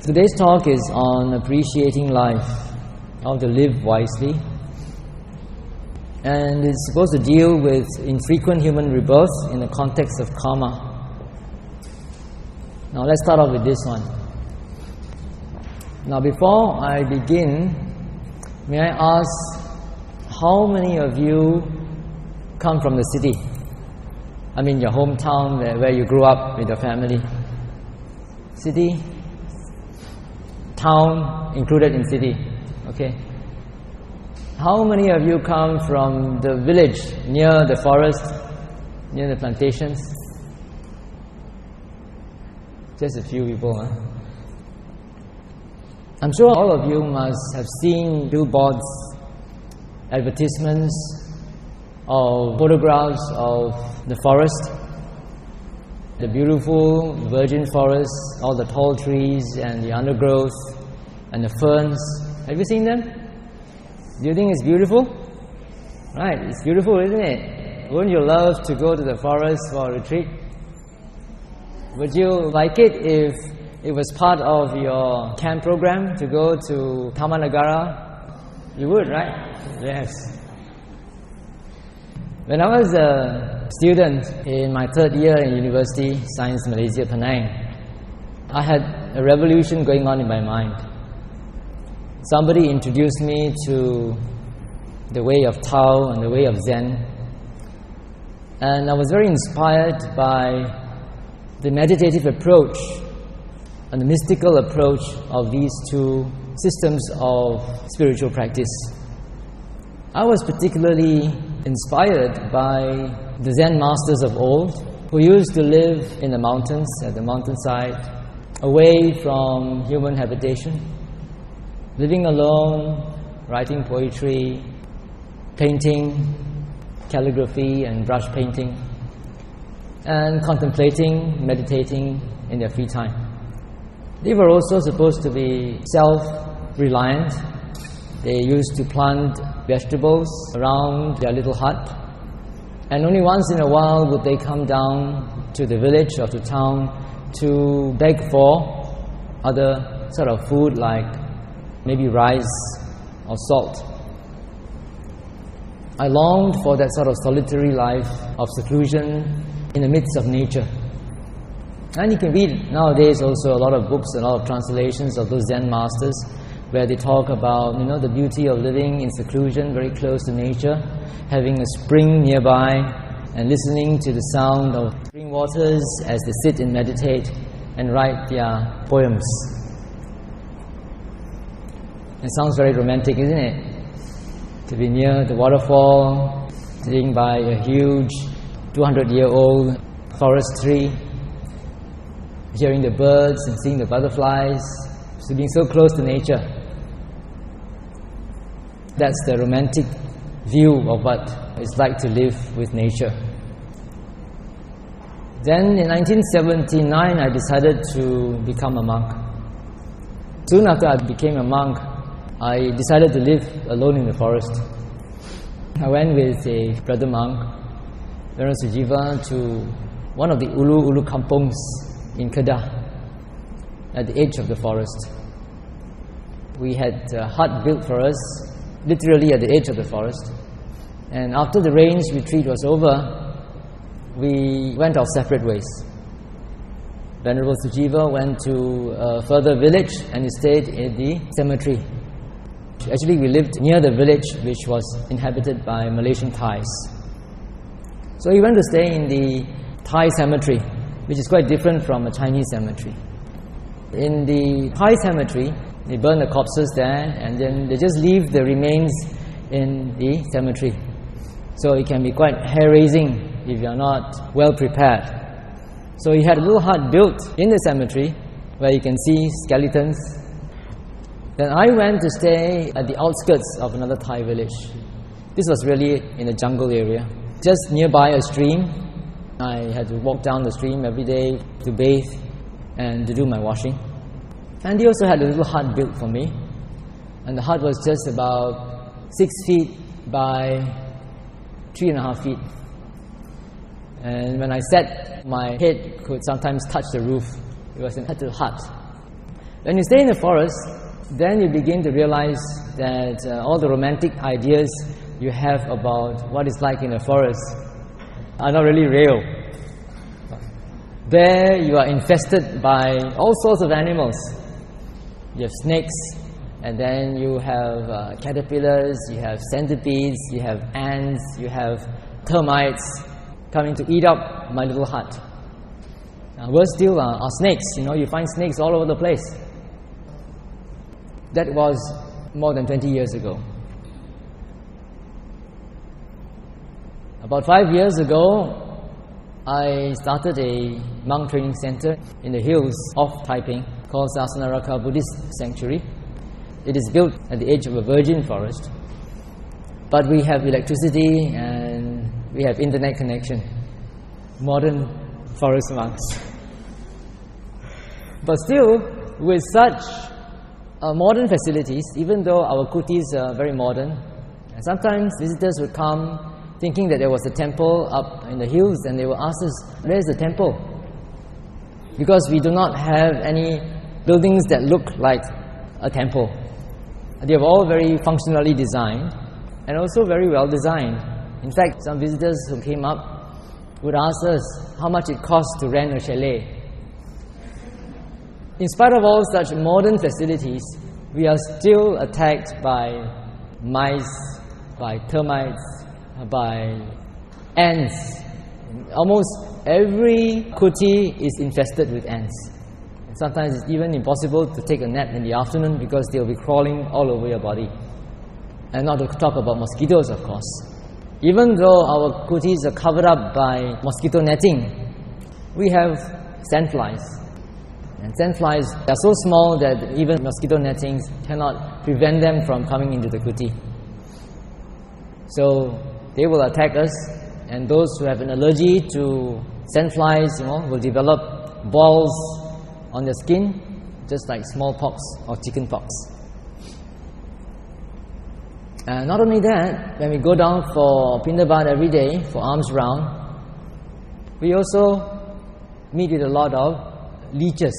Today's talk is on appreciating life, how to live wisely. And it's supposed to deal with infrequent human rebirth in the context of karma. Now let's start off with this one. Now before I begin, may I ask, how many of you come from the city? I mean your hometown, where you grew up with your family. City? Town included in city, okay. How many of you come from the village, near the forest, near the plantations? Just a few people, huh? I'm sure all of you must have seen billboards, advertisements, or photographs of the forest, the beautiful virgin forest, all the tall trees and the undergrowth and the ferns. Have you seen them? Do you think it's beautiful? Right, it's beautiful, isn't it? Wouldn't you love to go to the forest for a retreat? Would you like it if it was part of your camp program to go to Tamanagara? You would, right? Yes. When I was a student in my third year in University, Science Malaysia, Penang, I had a revolution going on in my mind. Somebody introduced me to the way of Tao and the way of Zen. And I was very inspired by the meditative approach and the mystical approach of these two systems of spiritual practice. I was particularly inspired by the Zen masters of old, who used to live in the mountains, at the mountainside, away from human habitation, living alone, writing poetry, painting, calligraphy and brush painting, and contemplating, meditating in their free time. They were also supposed to be self-reliant. They used to plant vegetables around their little hut, and only once in a while would they come down to the village or to town to beg for other sort of food like maybe rice or salt. I longed for that sort of solitary life of seclusion in the midst of nature. And you can read nowadays also a lot of books, a lot of translations of those Zen masters, where they talk about, the beauty of living in seclusion, very close to nature, having a spring nearby, and listening to the sound of spring waters as they sit and meditate and write their poems. It sounds very romantic, isn't it? To be near the waterfall, sitting by a huge 200-year-old forest tree, hearing the birds and seeing the butterflies, so being so close to nature. That's the romantic view of what it's like to live with nature. Then in 1979, I decided to become a monk. Soon after I became a monk, I decided to live alone in the forest. I went with a brother monk, Venerable Sujiva, to one of the Ulu kampongs in Kedah, at the edge of the forest. We had a hut built for us, literally at the edge of the forest. And after the rains retreat was over, we went our separate ways. Venerable Sujiva went to a further village and he stayed in the cemetery. Actually, we lived near the village which was inhabited by Malaysian Thais. So he went to stay in the Thai cemetery, which is quite different from a Chinese cemetery. In the Thai cemetery, they burn the corpses there and then they just leave the remains in the cemetery. So it can be quite hair-raising if you're not well prepared. So he had a little hut built in the cemetery where you can see skeletons. Then I went to stay at the outskirts of another Thai village. This was really in a jungle area, just nearby a stream. I had to walk down the stream every day to bathe and to do my washing. And they also had a little hut built for me. And the hut was just about 6 feet by 3.5 feet. And when I sat, my head could sometimes touch the roof. It was an hut. When you stay in the forest, then you begin to realize that all the romantic ideas you have about what it's like in a forest are not really real. There you are infested by all sorts of animals. You have snakes, and then you have caterpillars, you have centipedes, you have ants, you have termites coming to eat up my little hut. Worse still are snakes. You find snakes all over the place. That was more than 20 years ago. About 5 years ago, I started a monk training center in the hills of Taiping called Sasanaraka Buddhist Sanctuary. It is built at the edge of a virgin forest, but we have electricity and we have internet connection. Modern forest monks. But still, with such modern facilities, even though our kutis are very modern, and sometimes visitors would come thinking that there was a temple up in the hills, and they will ask us, where's the temple? Because we do not have any buildings that look like a temple. They are all very functionally designed and also very well designed. In fact, some visitors who came up would ask us how much it costs to rent a chalet. In spite of all such modern facilities, we are still attacked by mice, by termites, by ants. Almost every kuti is infested with ants. Sometimes it's even impossible to take a nap in the afternoon because they'll be crawling all over your body. And not to talk about mosquitoes, of course. Even though our kutis are covered up by mosquito netting, we have sandflies. And sandflies are so small that even mosquito nettings cannot prevent them from coming into the kuti. So they will attack us, and those who have an allergy to sandflies, will develop balls on their skin, just like smallpox or chickenpox. Not only that, when we go down for Pindabat every day, for alms round, we also meet with a lot of leeches.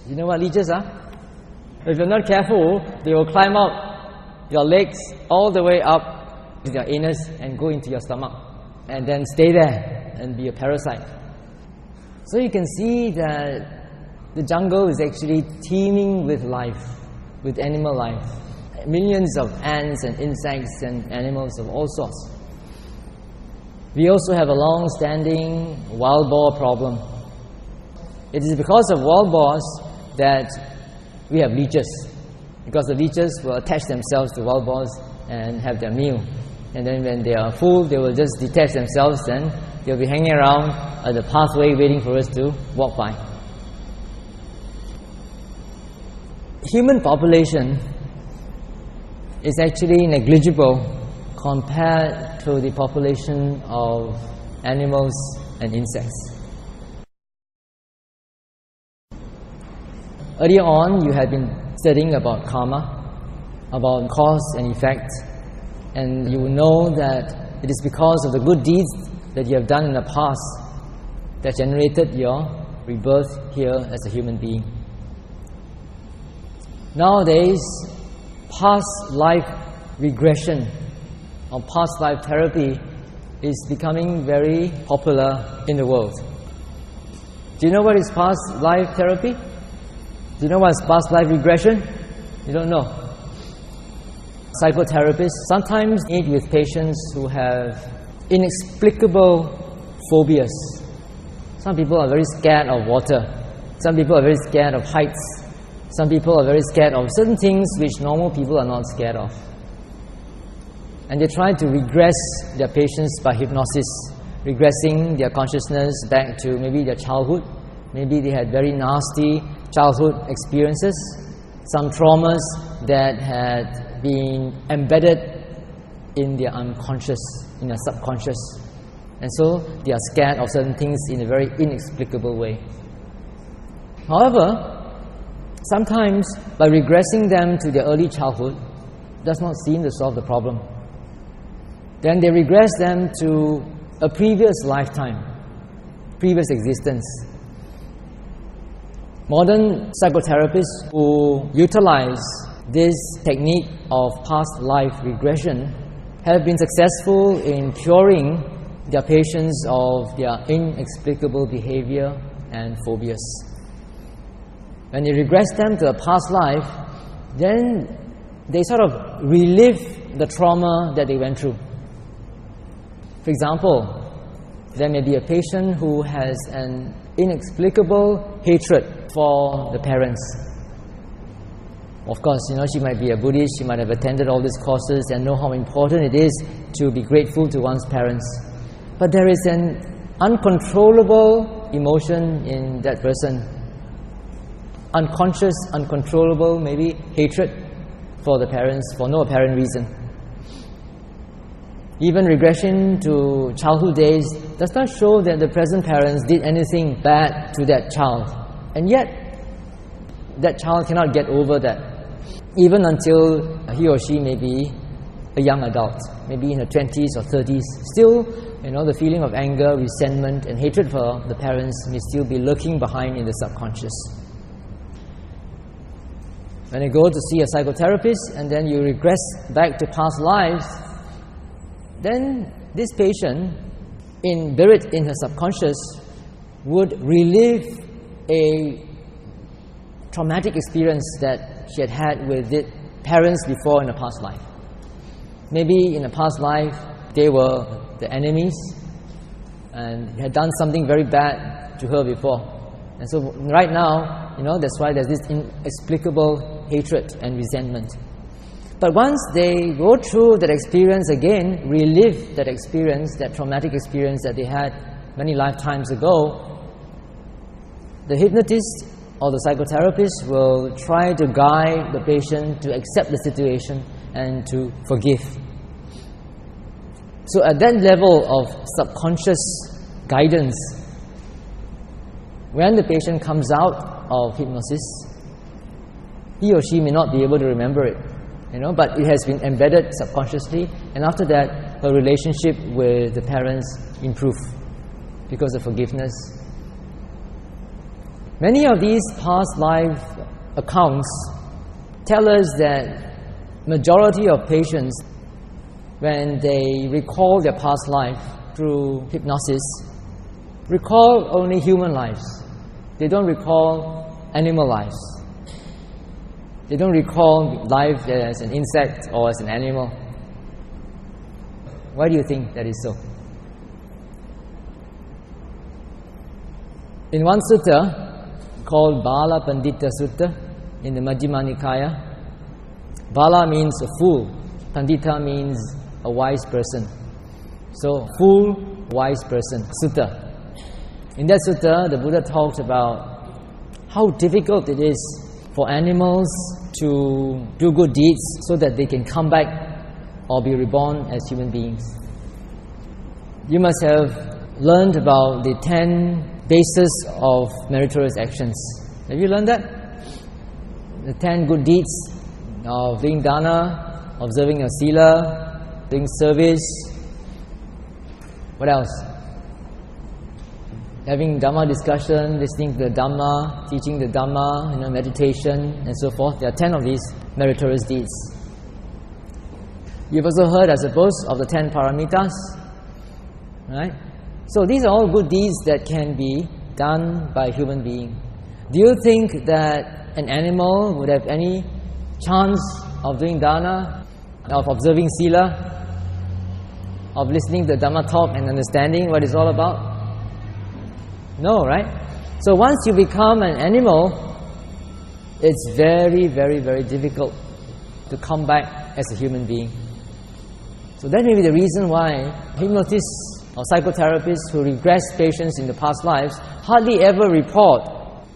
You know what leeches are? If you're not careful, they will climb up your legs all the way up with your anus and go into your stomach, and then stay there and be a parasite. So you can see that the jungle is actually teeming with life, with animal life. Millions of ants and insects and animals of all sorts. We also have a long-standing wild boar problem. It is because of wild boars that we have leeches, because the leeches will attach themselves to wild boars and have their meal. And then when they are full, they will just detach themselves and they'll be hanging around at the pathway waiting for us to walk by. Human population is actually negligible compared to the population of animals and insects. Earlier on, you had been studying about karma, about cause and effect, and you will know that it is because of the good deeds that you have done in the past that generated your rebirth here as a human being. Nowadays, past life regression or past life therapy is becoming very popular in the world. Do you know what is past life therapy? Do you know what is past life regression? You don't know. Psychotherapists sometimes meet with patients who have inexplicable phobias. Some people are very scared of water. Some people are very scared of heights. Some people are very scared of certain things which normal people are not scared of. And they try to regress their patients by hypnosis, regressing their consciousness back to maybe their childhood. Maybe they had very nasty childhood experiences, some traumas that had been embedded in their unconscious, in their subconscious. And so they are scared of certain things in a very inexplicable way. However, sometimes by regressing them to their early childhood does not seem to solve the problem. Then they regress them to a previous lifetime, previous existence. Modern psychotherapists who utilize this technique of past life regression have been successful in curing their patients of their inexplicable behavior and phobias. When you regress them to a past life, then they sort of relive the trauma that they went through. For example, there may be a patient who has an inexplicable hatred for the parents. Of course, she might be a Buddhist, she might have attended all these courses and know how important it is to be grateful to one's parents. But there is an uncontrollable emotion in that person. Unconscious, uncontrollable, maybe hatred for the parents for no apparent reason. Even regression to childhood days does not show that the present parents did anything bad to that child. And yet, that child cannot get over that, even until he or she may be a young adult, maybe in her 20s or 30s. Still, the feeling of anger, resentment, and hatred for the parents may still be lurking behind in the subconscious. When you go to see a psychotherapist and then you regress back to past lives, then this patient, buried in her subconscious, would relive a traumatic experience that she had had with the parents before in a past life. Maybe in a past life, they were the enemies and had done something very bad to her before. And so right now, that's why there's this inexplicable hatred and resentment. But once they go through that experience again, relive that experience, that traumatic experience that they had many lifetimes ago, the hypnotist or the psychotherapist will try to guide the patient to accept the situation and to forgive. So at that level of subconscious guidance, when the patient comes out of hypnosis, he or she may not be able to remember it, but it has been embedded subconsciously, and after that, her relationship with the parents improves because of forgiveness. Many of these past life accounts tell us that majority of patients, when they recall their past life through hypnosis, recall only human lives. They don't recall animal lives. They don't recall life as an insect or as an animal. Why do you think that is so? In one sutta called Bala Pandita Sutta in the Majjhima Nikaya, Bala means a fool, Pandita means a wise person. So, fool, wise person, sutta. In that sutta, the Buddha talked about how difficult it is for animals to do good deeds so that they can come back or be reborn as human beings. You must have learned about the 10 bases of meritorious actions. Have you learned that? The 10 good deeds of doing dana, observing your sila, doing service. What else? Having Dhamma discussion, listening to the Dhamma, teaching the Dhamma, meditation, and so forth. There are 10 of these meritorious deeds. You've also heard, I suppose, of the 10 paramitas, right? So these are all good deeds that can be done by a human being. Do you think that an animal would have any chance of doing dana, of observing sila, of listening to the Dhamma talk and understanding what it's all about? No, right? So once you become an animal, it's very, very, very difficult to come back as a human being. So that may be the reason why hypnotists or psychotherapists who regress patients in the past lives hardly ever report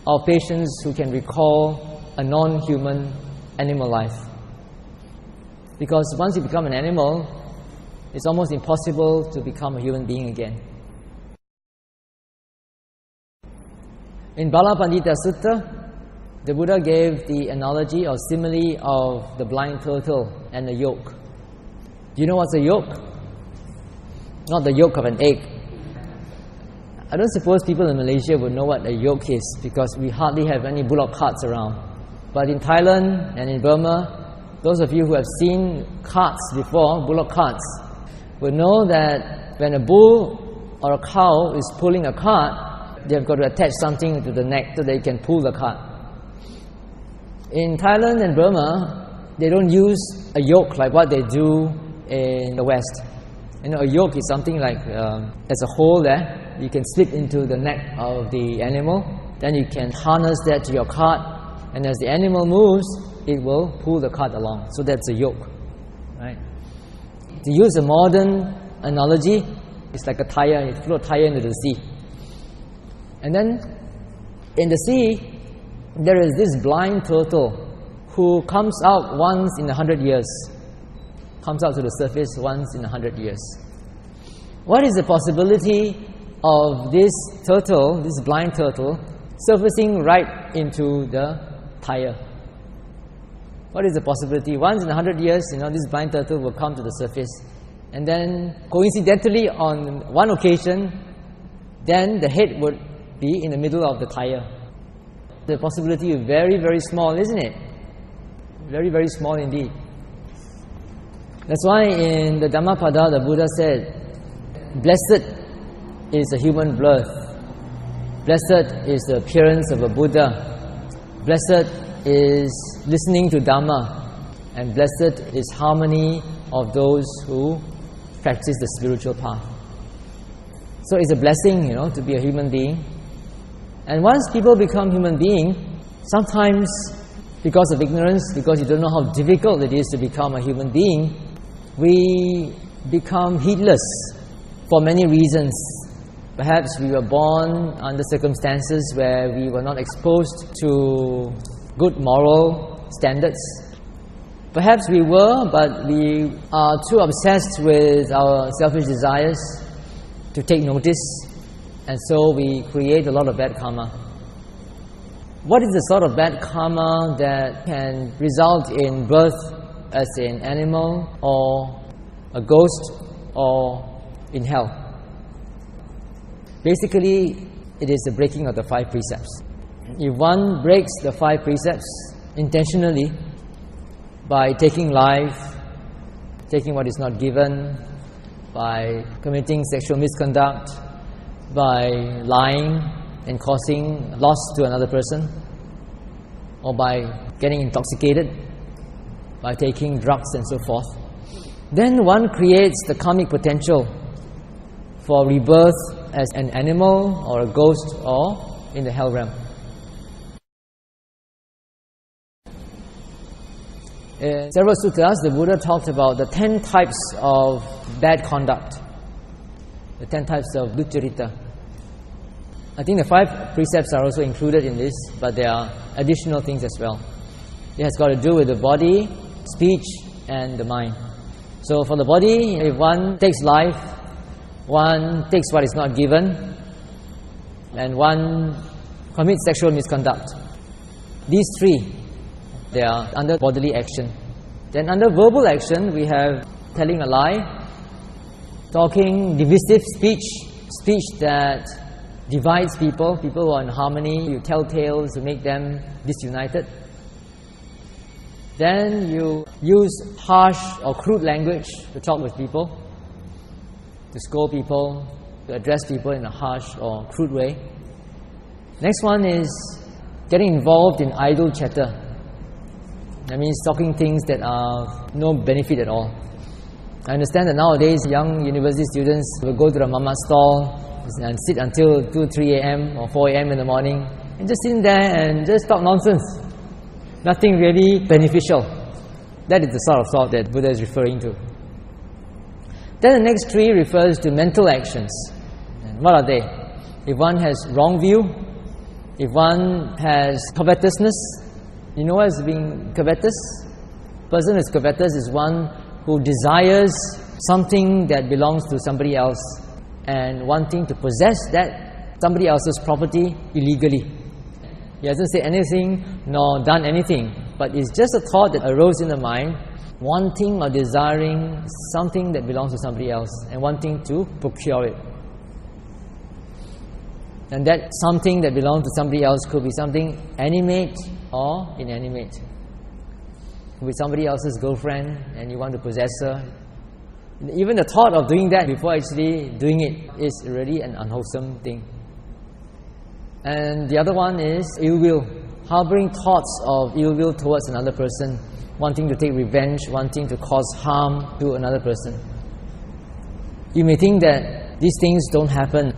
of patients who can recall a non-human animal life. Because once you become an animal, it's almost impossible to become a human being again. In Bala Pandita Sutta, the Buddha gave the analogy or simile of the blind turtle and the yolk. Do you know what's a yolk? Not the yolk of an egg. I don't suppose people in Malaysia would know what a yoke is, because we hardly have any bullock carts around. But in Thailand and in Burma, those of you who have seen carts before, bullock carts, will know that when a bull or a cow is pulling a cart, they have got to attach something to the neck so they can pull the cart. In Thailand and Burma, they don't use a yoke like what they do in the West. You know, a yoke is something like there's a hole there. You can slip into the neck of the animal. Then you can harness that to your cart, and as the animal moves, it will pull the cart along. So that's a yoke, right? To use a modern analogy, it's like a tire. You throw a tire into the sea. And then in the sea, there is this blind turtle who comes out once in 100 years. Comes out to the surface once in 100 years. What is the possibility of this turtle, this blind turtle, surfacing right into the tire? What is the possibility? Once in 100 years, this blind turtle will come to the surface, and then coincidentally on one occasion, then the head would be in the middle of the tire. The possibility is very, very small, isn't it? Very, very small indeed. That's why in the Dhammapada, the Buddha said, blessed is a human birth. Blessed is the appearance of a Buddha. Blessed is listening to Dhamma. And blessed is harmony of those who practice the spiritual path. So it's a blessing, to be a human being. And once people become human beings, sometimes because of ignorance, because you don't know how difficult it is to become a human being, we become heedless for many reasons. Perhaps we were born under circumstances where we were not exposed to good moral standards. Perhaps we were, but we are too obsessed with our selfish desires to take notice, and so we create a lot of bad karma. What is the sort of bad karma that can result in birth as an animal or a ghost or in hell? Basically, it is the breaking of the 5 precepts. If one breaks the 5 precepts intentionally by taking life, taking what is not given, by committing sexual misconduct, by lying and causing loss to another person, or by getting intoxicated, by taking drugs and so forth, then one creates the karmic potential for rebirth as an animal or a ghost or in the hell realm. In several sutras, the Buddha talked about the 10 types of bad conduct, the 10 types of duccharita. I think the 5 precepts are also included in this, but there are additional things as well. It has got to do with the body, speech, and the mind. So for the body, if one takes life, one takes what is not given, and one commits sexual misconduct. These 3, they are under bodily action. Then under verbal action, we have telling a lie, talking divisive speech, speech that divides people who are in harmony. You tell tales to make them disunited. Then you use harsh or crude language to talk with people, to scold people, to address people in a harsh or crude way. Next one is getting involved in idle chatter. That means talking things that are no benefit at all. I understand that nowadays young university students will go to the mama stall and sit until 2, 3 a.m. or 4 a.m. in the morning and just sit there and just talk nonsense. Nothing really beneficial. That is the sort of thought that Buddha is referring to. Then the next 3 refers to mental actions. And what are they? If one has wrong view, if one has covetousness, you know what is being covetous? Person who is covetous is one who desires something that belongs to somebody else and wanting to possess that somebody else's property illegally. He hasn't said anything nor done anything, but it's just a thought that arose in the mind, wanting or desiring something that belongs to somebody else and wanting to procure it. And that something that belongs to somebody else could be something animate or inanimate. It could be somebody else's girlfriend and you want to possess her. Even the thought of doing that before actually doing it is really an unwholesome thing. And the other one is ill will, harboring thoughts of ill will towards another person, wanting to take revenge, wanting to cause harm to another person. You may think that these things don't happen,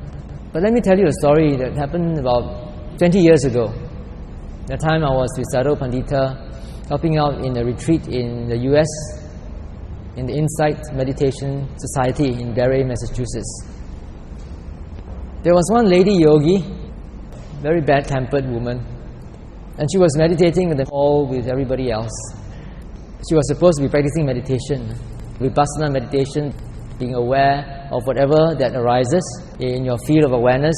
but let me tell you a story that happened about 20 years ago. That time I was with Sadhu Pandita, helping out in a retreat in the US, in the Insight Meditation Society in Barre, Massachusetts. There was one lady yogi, very bad-tempered woman, and she was meditating in the hall with everybody else. She was supposed to be practicing meditation, vipassana meditation, being aware of whatever that arises in your field of awareness,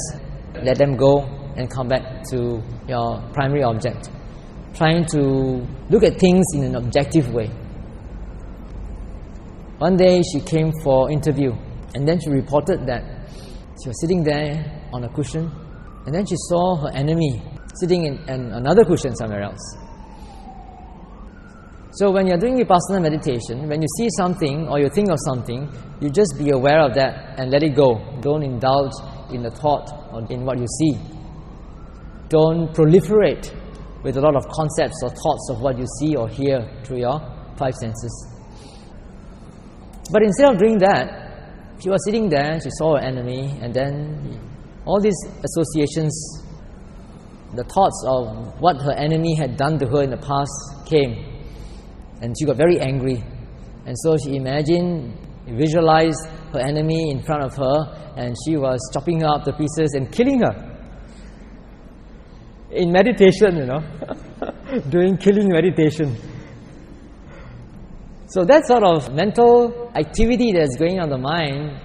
let them go and come back to your primary object, trying to look at things in an objective way. One day she came for interview, and then she reported that she was sitting there on a cushion, and then she saw her enemy sitting in another cushion somewhere else. So when you're doing vipassana meditation, when you see something or you think of something, you just be aware of that and let it go. Don't indulge in the thought or in what you see. Don't proliferate with a lot of concepts or thoughts of what you see or hear through your five senses. But instead of doing that, she was sitting there, she saw her enemy, and then all these associations, the thoughts of what her enemy had done to her in the past came. And she got very angry. And so she imagined, visualized her enemy in front of her, and she was chopping her up to pieces and killing her. In meditation, doing killing meditation. So that sort of mental activity that's going on in the mind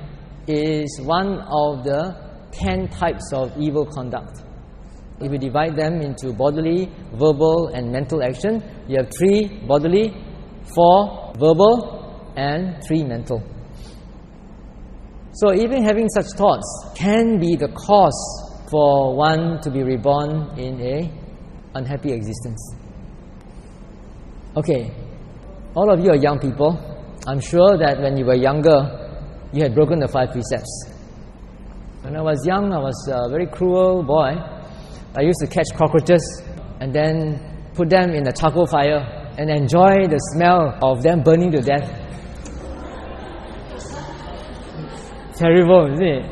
is one of the 10 types of evil conduct. If you divide them into bodily, verbal, and mental action, you have 3 bodily, 4 verbal, and 3 mental. So even having such thoughts can be the cause for one to be reborn in an unhappy existence. Okay, all of you are young people. I'm sure that when you were younger, you had broken the 5 precepts. When I was young, I was a very cruel boy. I used to catch cockroaches and then put them in a charcoal fire and enjoy the smell of them burning to death. Terrible, isn't it?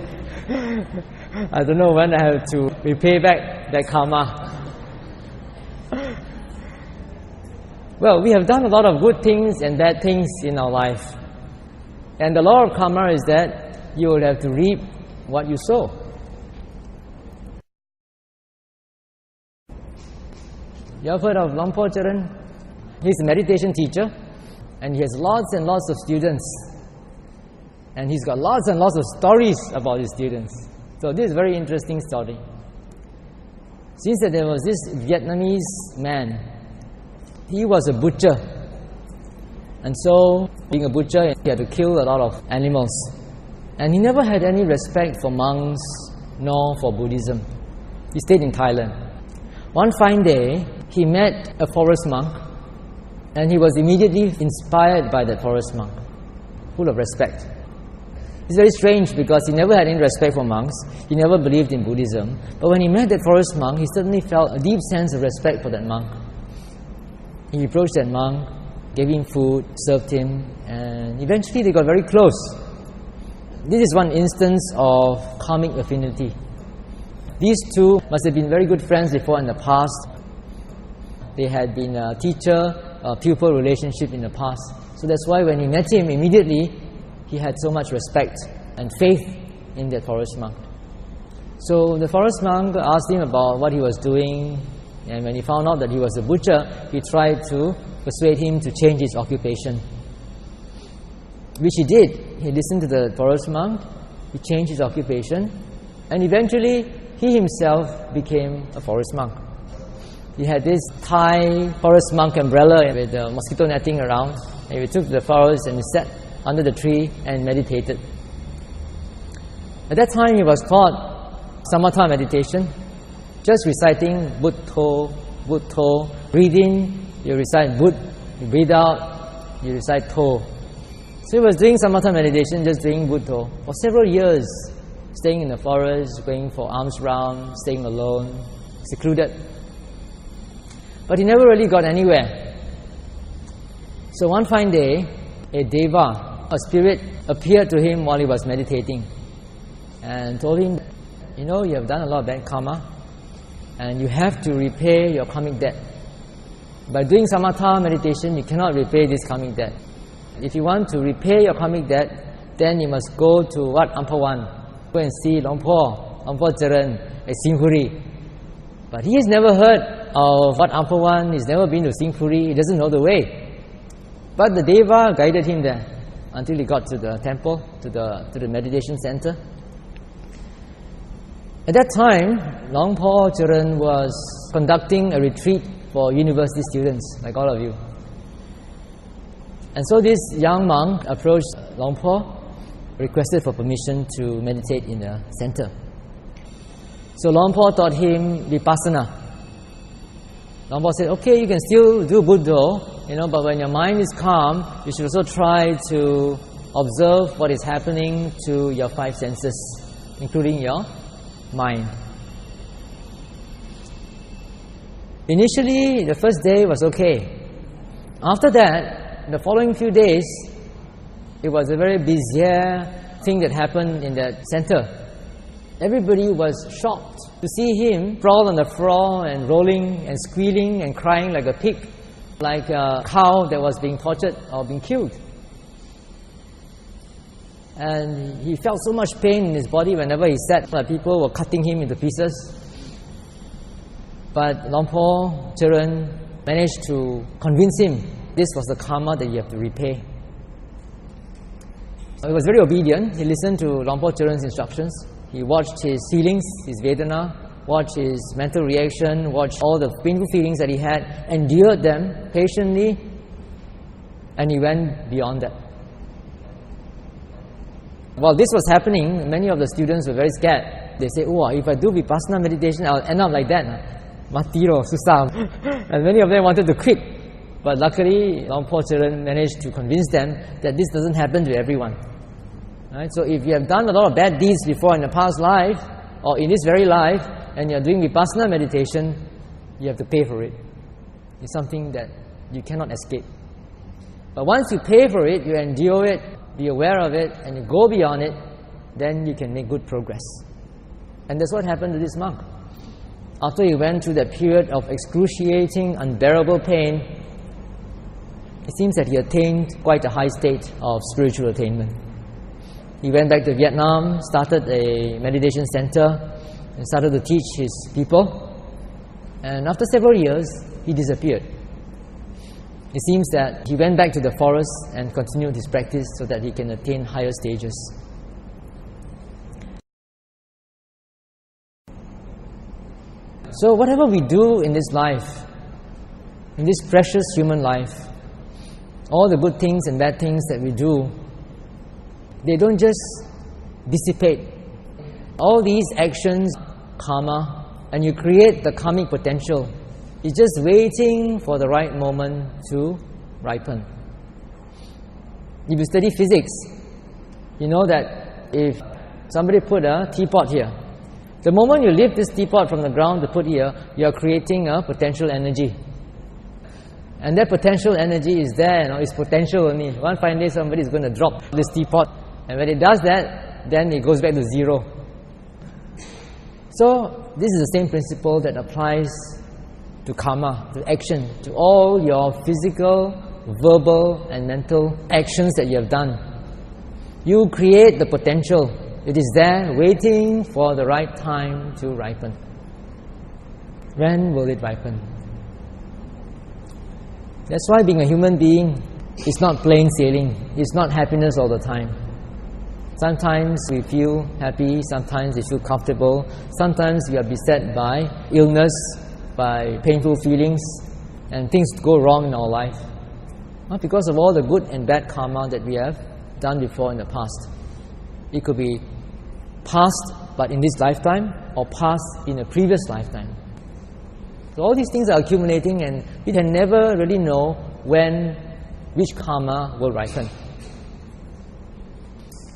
I don't know when I have to repay back that karma. Well, we have done a lot of good things and bad things in our life. And the law of karma is that you will have to reap what you sow. You have heard of Lampo Charan? He's a meditation teacher, and he has lots and lots of students. And he's got lots and lots of stories about his students. So this is a very interesting story. Since that there was this Vietnamese man, he was a butcher. And so, being a butcher, he had to kill a lot of animals. And he never had any respect for monks nor for Buddhism. He stayed in Thailand. One fine day, he met a forest monk, and he was immediately inspired by that forest monk, full of respect. It's very strange because he never had any respect for monks, he never believed in Buddhism, but when he met that forest monk, he suddenly felt a deep sense of respect for that monk. He approached that monk, gave him food, served him, and eventually they got very close. This is one instance of karmic affinity. These two must have been very good friends before in the past. They had been a teacher-pupil relationship in the past. So that's why when he met him, immediately he had so much respect and faith in that forest monk. So the forest monk asked him about what he was doing, and when he found out that he was a butcher, he tried to persuade him to change his occupation, which he did. He listened to the forest monk, he changed his occupation, and eventually he himself became a forest monk. He had this Thai forest monk umbrella with the mosquito netting around, and he took to the forest and he sat under the tree and meditated. At that time he was taught samatha meditation, just reciting Buddho, Buddho. Breathe in, you recite Bud. You breathe out, you recite Tho. So he was doing samatha meditation, just doing Buddho for several years, staying in the forest, going for alms round, staying alone, secluded. But he never really got anywhere. So one fine day, a deva, a spirit, appeared to him while he was meditating and told him, you know, you have done a lot of bad karma and you have to repay your karmic debt. By doing samatha meditation, you cannot repay this karmic debt. If you want to repay your karmic debt, then you must go to Wat Amphawan, go and see Longpo Charan at Singpuri. But he has never heard of Wat Amphawan, he's never been to Singpuri, he doesn't know the way. But the deva guided him there until he got to the temple, to the meditation center. At that time, Longpo Charan was conducting a retreat for university students, like all of you. And so this young monk approached Longpo, requested for permission to meditate in the center. So Longpo taught him Vipassana. Longpo said, okay, you can still do Buddho, but when your mind is calm, you should also try to observe what is happening to your five senses, including your mind. Initially, the first day was okay. After that, the following few days, it was a very bizarre thing that happened in that center. Everybody was shocked to see him sprawl on the floor and rolling and squealing and crying like a pig, like a cow that was being tortured or being killed. And he felt so much pain in his body whenever he sat, like people were cutting him into pieces. But Longpo Charan managed to convince him this was the karma that you have to repay. So he was very obedient. He listened to Longpo Charan's instructions. He watched his feelings, his Vedana, watched his mental reaction, watched all the painful feelings that he had, endured them patiently, and he went beyond that. While this was happening, many of the students were very scared. They say, oh, if I do Vipassana meditation, I'll end up like that. Matiro, susah. And many of them wanted to quit. But luckily, Longpo Charan managed to convince them that this doesn't happen to everyone. Right? So if you have done a lot of bad deeds before in the past life, or in this very life, and you're doing Vipassana meditation, you have to pay for it. It's something that you cannot escape. But once you pay for it, you endure it, be aware of it, and you go beyond it, then you can make good progress. And that's what happened to this monk. After he went through that period of excruciating, unbearable pain, it seems that he attained quite a high state of spiritual attainment. He went back to Vietnam, started a meditation center, and started to teach his people. And after several years, he disappeared. It seems that he went back to the forest and continued his practice so that he can attain higher stages. So whatever we do in this life, in this precious human life, all the good things and bad things that we do, they don't just dissipate. All these actions, karma, and you create the karmic potential. It's just waiting for the right moment to ripen. If you study physics, you know that if somebody put a teapot here, the moment you lift this teapot from the ground to put here, you are creating a potential energy. And that potential energy is there, it's potential only. One fine day somebody is going to drop this teapot, and when it does that, then it goes back to zero. So this is the same principle that applies to karma, to action, to all your physical, verbal and mental actions that you have done. You create the potential. It is there waiting for the right time to ripen. When will it ripen? That's why being a human being is not plain sailing. It's not happiness all the time. Sometimes we feel happy, sometimes we feel comfortable, sometimes we are beset by illness, by painful feelings, and things go wrong in our life. Not because of all the good and bad karma that we have done before in the past. It could be past, but in this lifetime, or past in a previous lifetime. So all these things are accumulating, and we can never really know which karma will ripen.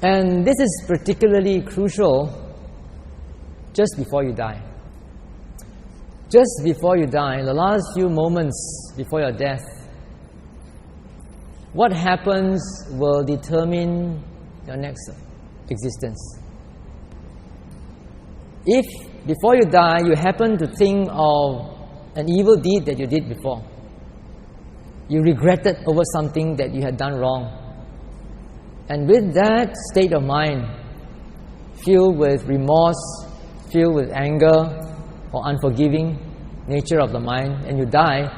And this is particularly crucial just before you die. Just before you die, in the last few moments before your death, what happens will determine your next existence. If before you die you happen to think of an evil deed that you did before, you regretted over something that you had done wrong, and with that state of mind, filled with remorse, filled with anger or unforgiving nature of the mind, and you die,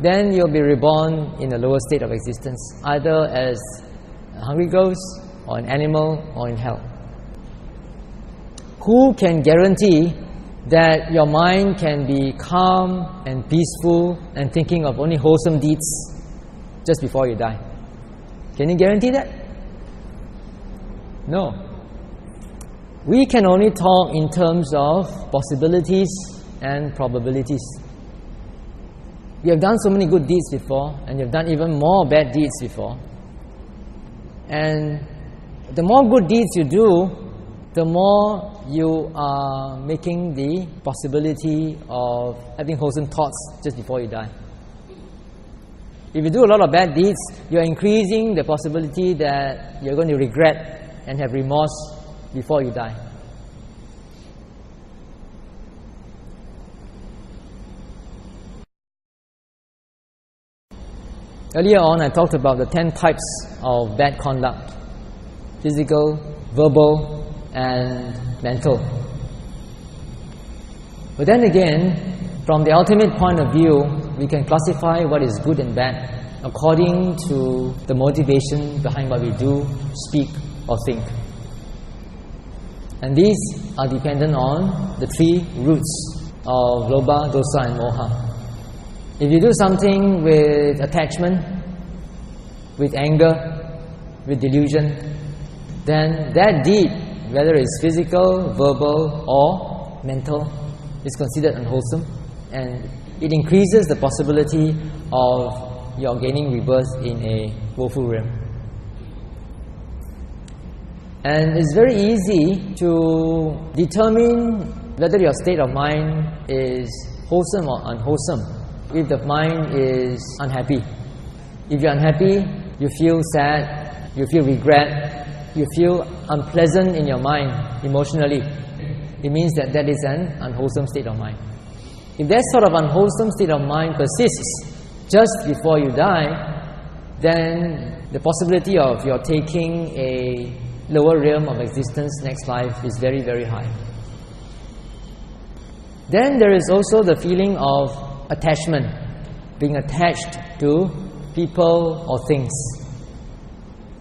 then you'll be reborn in a lower state of existence, either as a hungry ghost or an animal or in hell. Who can guarantee that your mind can be calm and peaceful and thinking of only wholesome deeds just before you die? Can you guarantee that? No. We can only talk in terms of possibilities and probabilities. You have done so many good deeds before, and you have done even more bad deeds before. And the more good deeds you do, the more you are making the possibility of having wholesome thoughts just before you die. If you do a lot of bad deeds, you are increasing the possibility that you're going to regret and have remorse before you die. Earlier on, I talked about the 10 types of bad conduct: physical, verbal, and mental. But then again, from the ultimate point of view, we can classify what is good and bad according to the motivation behind what we do, speak, or think. And these are dependent on the 3 roots of lobha, dosa, and moha. If you do something with attachment, with anger, with delusion, then that deed, whether it's physical, verbal, or mental, is considered unwholesome, and it increases the possibility of your gaining rebirth in a woeful realm. And it's very easy to determine whether your state of mind is wholesome or unwholesome if the mind is unhappy. If you're unhappy, you feel sad, you feel regret, you feel unpleasant in your mind emotionally. It means that that is an unwholesome state of mind. If that sort of unwholesome state of mind persists just before you die, then the possibility of your taking a lower realm of existence next life is very, very high. Then there is also the feeling of attachment, being attached to people or things.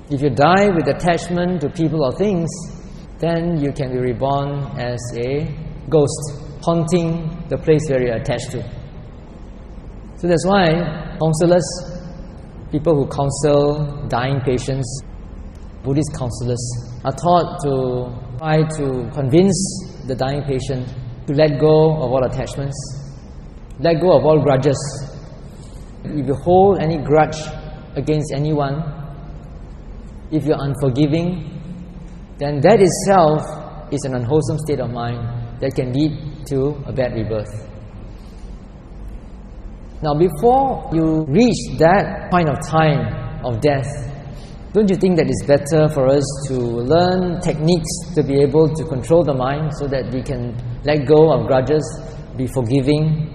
If you die with attachment to people or things, then you can be reborn as a ghost, haunting the place where you're attached to. So that's why counselors, people who counsel dying patients, Buddhist counselors, are taught to try to convince the dying patient to let go of all attachments, let go of all grudges. If you hold any grudge against anyone, if you're unforgiving, then that itself is an unwholesome state of mind that can lead to a bad rebirth. Now, before you reach that point of time of death, don't you think that it's better for us to learn techniques to be able to control the mind so that we can let go of grudges, be forgiving,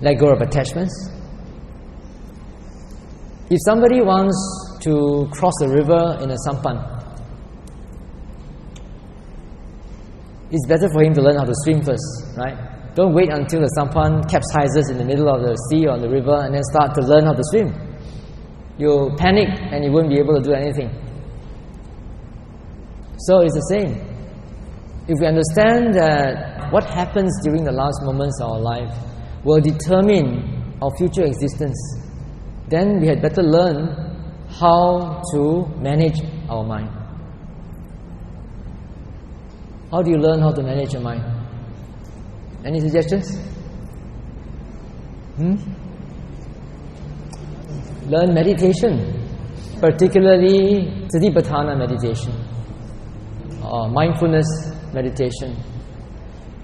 let go of attachments? If somebody wants to cross a river in a sampan, it's better for him to learn how to swim first, right? Don't wait until the sampan capsizes in the middle of the sea or the river and then start to learn how to swim. You'll panic and you won't be able to do anything. So it's the same. If we understand that what happens during the last moments of our life will determine our future existence, then we had better learn how to manage our mind. How do you learn how to manage your mind? Any suggestions? Learn meditation, particularly Satipatthana meditation or mindfulness meditation,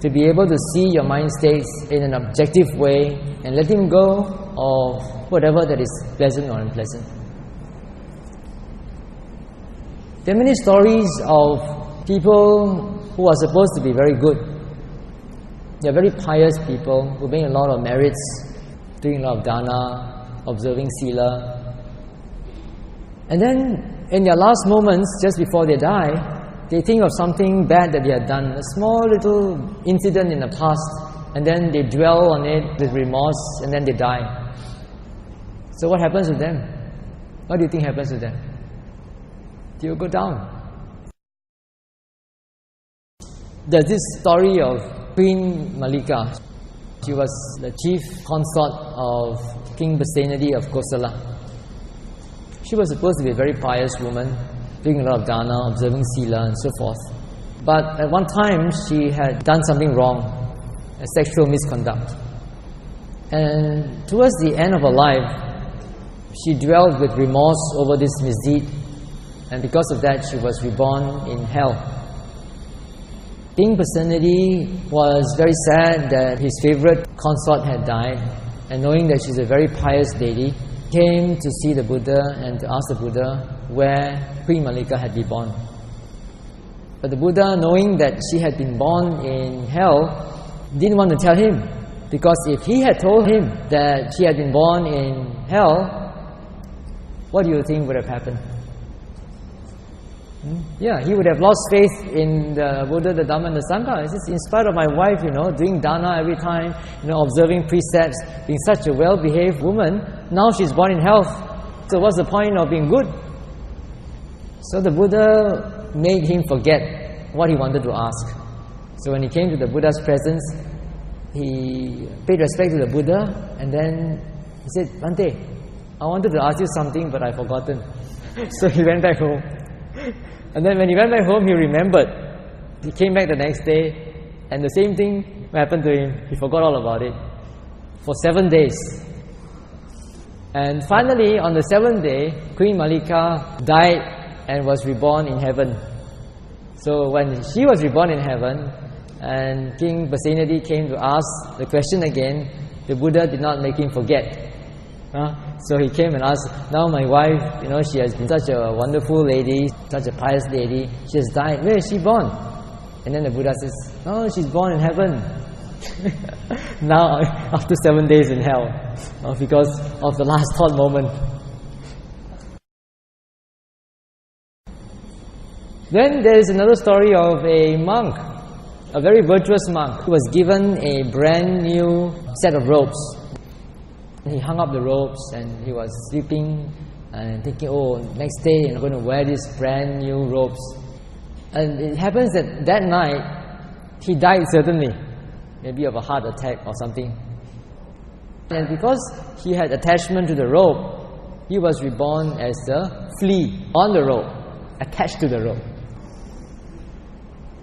to be able to see your mind states in an objective way and letting go of whatever that is pleasant or unpleasant. There are many stories of people who are supposed to be very good. They are very pious people who bring a lot of merits, doing a lot of dana, observing sila. And then in their last moments, just before they die, they think of something bad that they had done, a small little incident in the past, and then they dwell on it with remorse, and then they die. So what happens to them? What do you think happens to them? They will go down. There's this story of Queen Mallika. She was the chief consort of King Basenadi of Kosala. She was supposed to be a very pious woman, doing a lot of dana, observing sila and so forth. But at one time she had done something wrong, a sexual misconduct. And towards the end of her life, she dwelled with remorse over this misdeed, and because of that she was reborn in hell. King Basenadi was very sad that his favorite consort had died, and knowing that she's a very pious lady, came to see the Buddha and to ask the Buddha where Queen Mallika had been born. But the Buddha, knowing that she had been born in hell, didn't want to tell him, because if he had told him that she had been born in hell, what do you think would have happened? Yeah, he would have lost faith in the Buddha, the Dhamma and the Sangha. It's just, in spite of my wife, doing dana every time, observing precepts, being such a well-behaved woman, now she's born in hell. So what's the point of being good? So the Buddha made him forget what he wanted to ask. So when he came to the Buddha's presence, he paid respect to the Buddha, and then he said, "Bhante, I wanted to ask you something, but I've forgotten." So he went back home. And then when he went back home, he remembered. He came back the next day, and the same thing happened to him. He forgot all about it for 7 days. And finally, on the 7th day, Queen Mallika died and was reborn in heaven. So when she was reborn in heaven, and King Basenadi came to ask the question again, the Buddha did not make him forget. So he came and asked, "Now my wife, she has been such a wonderful lady, such a pious lady, she has died. Where is she born?" And then the Buddha says, "Oh, she's born in heaven." Now, after 7 days in hell, because of the last thought moment. Then there is another story of a monk, a very virtuous monk, who was given a brand new set of robes. He hung up the robes and he was sleeping and thinking, "Oh, next day I'm going to wear these brand new robes." And it happens that that night he died suddenly, maybe of a heart attack or something. And because he had attachment to the robe, he was reborn as a flea on the robe, attached to the robe.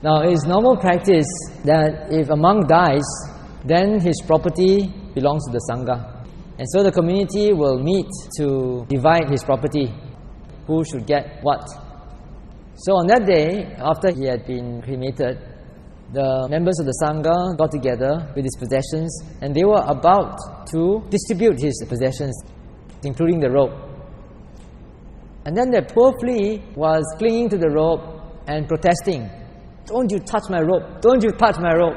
Now, it is normal practice that if a monk dies, then his property belongs to the Sangha. And so the community will meet to divide his property, who should get what. So on that day, after he had been cremated, the members of the Sangha got together with his possessions, and they were about to distribute his possessions, including the robe. And then the poor flea was clinging to the robe and protesting, "Don't you touch my robe! Don't you touch my robe!"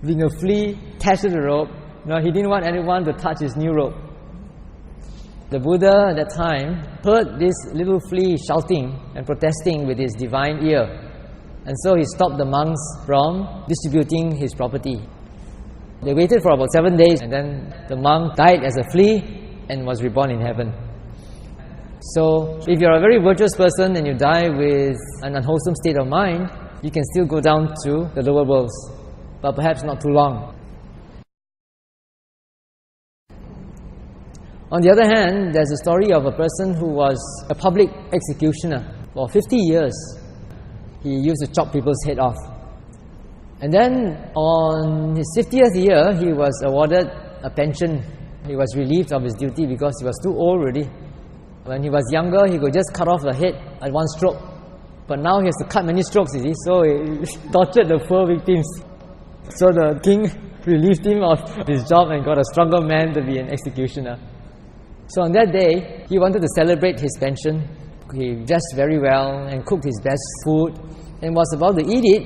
Being a flea attached to the robe, he didn't want anyone to touch his new robe. The Buddha at that time heard this little flea shouting and protesting with his divine ear, and so he stopped the monks from distributing his property. They waited for about 7 days, and then the monk died as a flea and was reborn in heaven. So if you're a very virtuous person and you die with an unwholesome state of mind, you can still go down to the lower worlds, but perhaps not too long. On the other hand, there's a story of a person who was a public executioner for 50 years. He used to chop people's head off. And then on his 50th year, he was awarded a pension. He was relieved of his duty because he was too old already. When he was younger, he could just cut off the head at one stroke. But now he has to cut many strokes, you see, so he tortured the poor victims. So the king relieved him of his job and got a stronger man to be an executioner. So on that day, he wanted to celebrate his pension. He dressed very well and cooked his best food and was about to eat it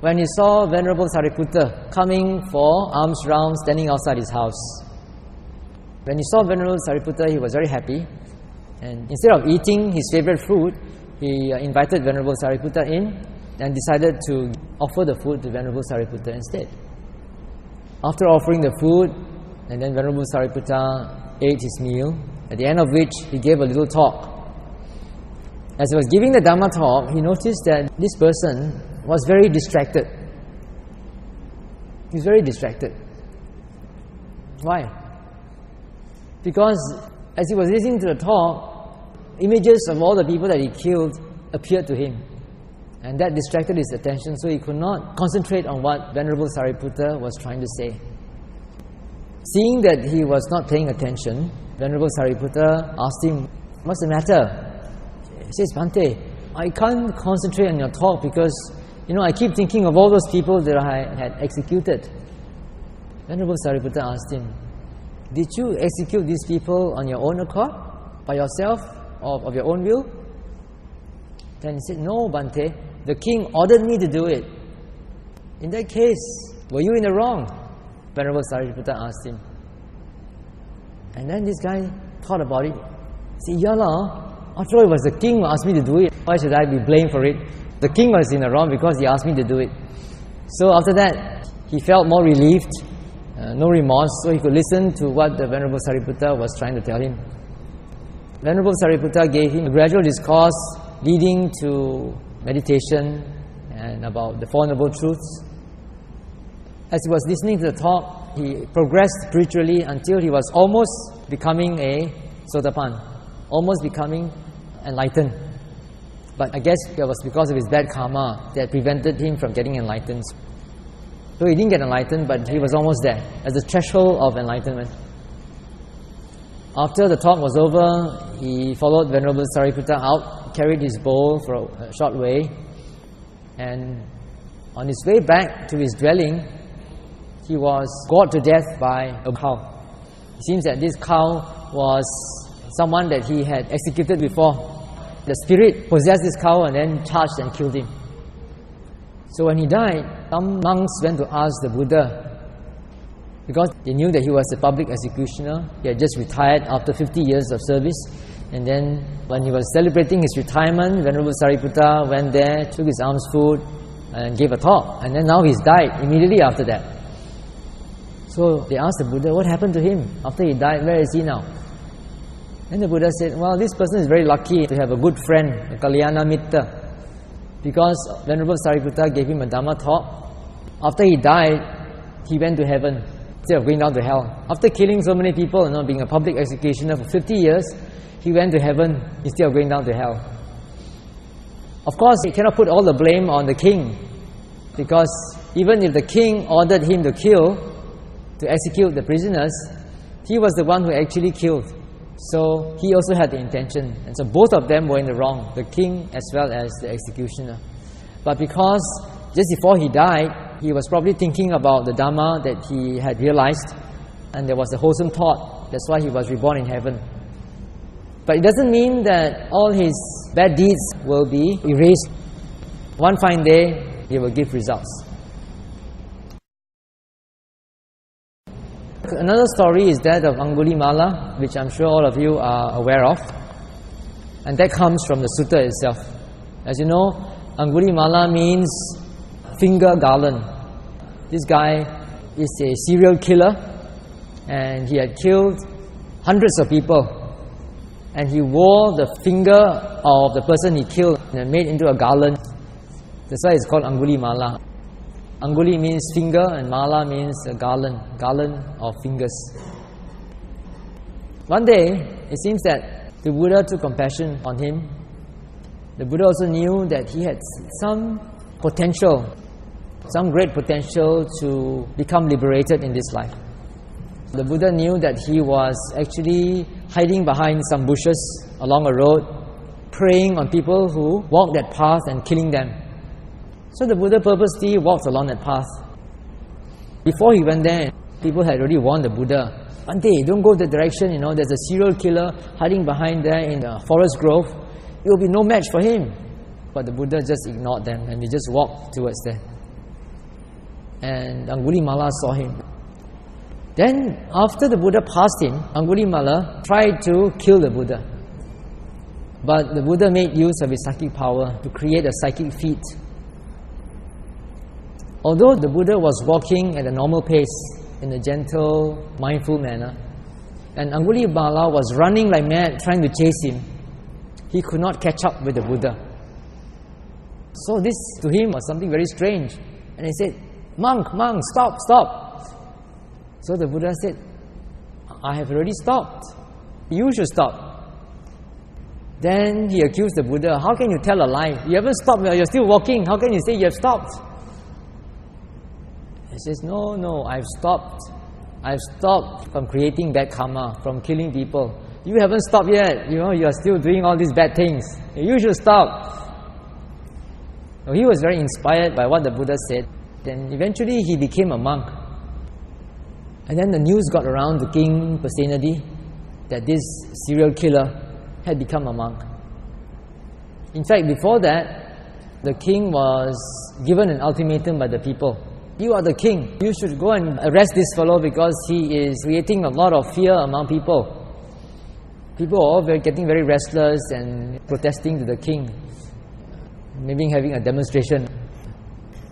when he saw Venerable Sariputta coming for alms round, standing outside his house. When he saw Venerable Sariputta, he was very happy. And instead of eating his favorite food, he invited Venerable Sariputta in and decided to offer the food to Venerable Sariputta instead. After offering the food, and then Venerable Sariputta ate his meal, at the end of which he gave a little talk. As he was giving the Dhamma talk, he noticed that this person was very distracted. He was very distracted. Why? Because as he was listening to the talk, images of all the people that he killed appeared to him. And that distracted his attention, so he could not concentrate on what Venerable Sariputta was trying to say. Seeing that he was not paying attention, Venerable Sariputta asked him, "What's the matter?" He says, "Bhante, I can't concentrate on your talk because, I keep thinking of all those people that I had executed." Venerable Sariputta asked him, "Did you execute these people on your own accord, by yourself, or of your own will?" Then he said, "No, Bhante, the king ordered me to do it." "In that case, were you in the wrong?" Venerable Sariputta asked him. And then this guy thought about it. He said, "Yeah lah, after all it was the king who asked me to do it. Why should I be blamed for it? The king was in the wrong because he asked me to do it." So after that, he felt more relieved, no remorse, so he could listen to what the Venerable Sariputta was trying to tell him. Venerable Sariputta gave him a gradual discourse leading to meditation and about the Four Noble Truths. As he was listening to the talk, he progressed spiritually until he was almost becoming a Sotapan, almost becoming enlightened. But I guess it was because of his bad karma that prevented him from getting enlightened. So he didn't get enlightened, but he was almost there, at the threshold of enlightenment. After the talk was over, he followed Venerable Sariputta out, carried his bowl for a short way, and on his way back to his dwelling, he was gored to death by a cow. It seems that this cow was someone that he had executed before. The spirit possessed this cow and then charged and killed him. So when he died, some monks went to ask the Buddha, because they knew that he was a public executioner. He had just retired after 50 years of service. And then when he was celebrating his retirement, Venerable Sariputta went there, took his alms food and gave a talk. And then now he's died immediately after that. So they asked the Buddha, what happened to him after he died? Where is he now? And the Buddha said, well, this person is very lucky to have a good friend, a Kalyana Mitta, because Venerable Sariputta gave him a Dhamma talk. After he died, he went to heaven instead of going down to hell. After killing so many people, being a public executioner for 50 years, he went to heaven instead of going down to hell. Of course, he cannot put all the blame on the king, because even if the king ordered him to kill, to execute the prisoners, he was the one who actually killed. So he also had the intention, and so both of them were in the wrong, the king as well as the executioner. But because just before he died, he was probably thinking about the Dhamma that he had realized, and there was a wholesome thought. That's why he was reborn in heaven. But it doesn't mean that all his bad deeds will be erased. One fine day, he will give results. Another story is that of Angulimala, which I'm sure all of you are aware of, and that comes from the sutta itself. As you know, Angulimala means finger garland. This guy is a serial killer, and he had killed hundreds of people, and he wore the finger of the person he killed and made into a garland. That's why it's called Angulimala. Anguli means finger and mala means a garland of fingers. One day, it seems that the Buddha took compassion on him. The Buddha also knew that he had some potential some great potential to become liberated in this life. The Buddha knew that he was actually hiding behind some bushes along a road, preying on people who walked that path and killing them. So the Buddha purposely walked along that path. Before he went there, people had already warned the Buddha, Bhante, don't go that direction, there's a serial killer hiding behind there in the forest grove. It will be no match for him. But the Buddha just ignored them and he just walked towards there. And Angulimala saw him. Then, after the Buddha passed him, Angulimala tried to kill the Buddha. But the Buddha made use of his psychic power to create a psychic feat. Although the Buddha was walking at a normal pace, in a gentle, mindful manner, and Angulimala was running like mad trying to chase him, he could not catch up with the Buddha. So this to him was something very strange. And he said, Monk, stop. So the Buddha said, I have already stopped. You should stop. Then he accused the Buddha, how can you tell a lie? You haven't stopped, you're still walking. How can you say you have stopped? He says, no, I've stopped. I've stopped from creating bad karma, from killing people. You haven't stopped yet. You are still doing all these bad things. You should stop. So he was very inspired by what the Buddha said. Then eventually he became a monk. And then the news got around to King Pasenadi that this serial killer had become a monk. In fact, before that, the king was given an ultimatum by the people. You are the king. You should go and arrest this fellow because he is creating a lot of fear among people. People are all getting very restless and protesting to the king, maybe having a demonstration.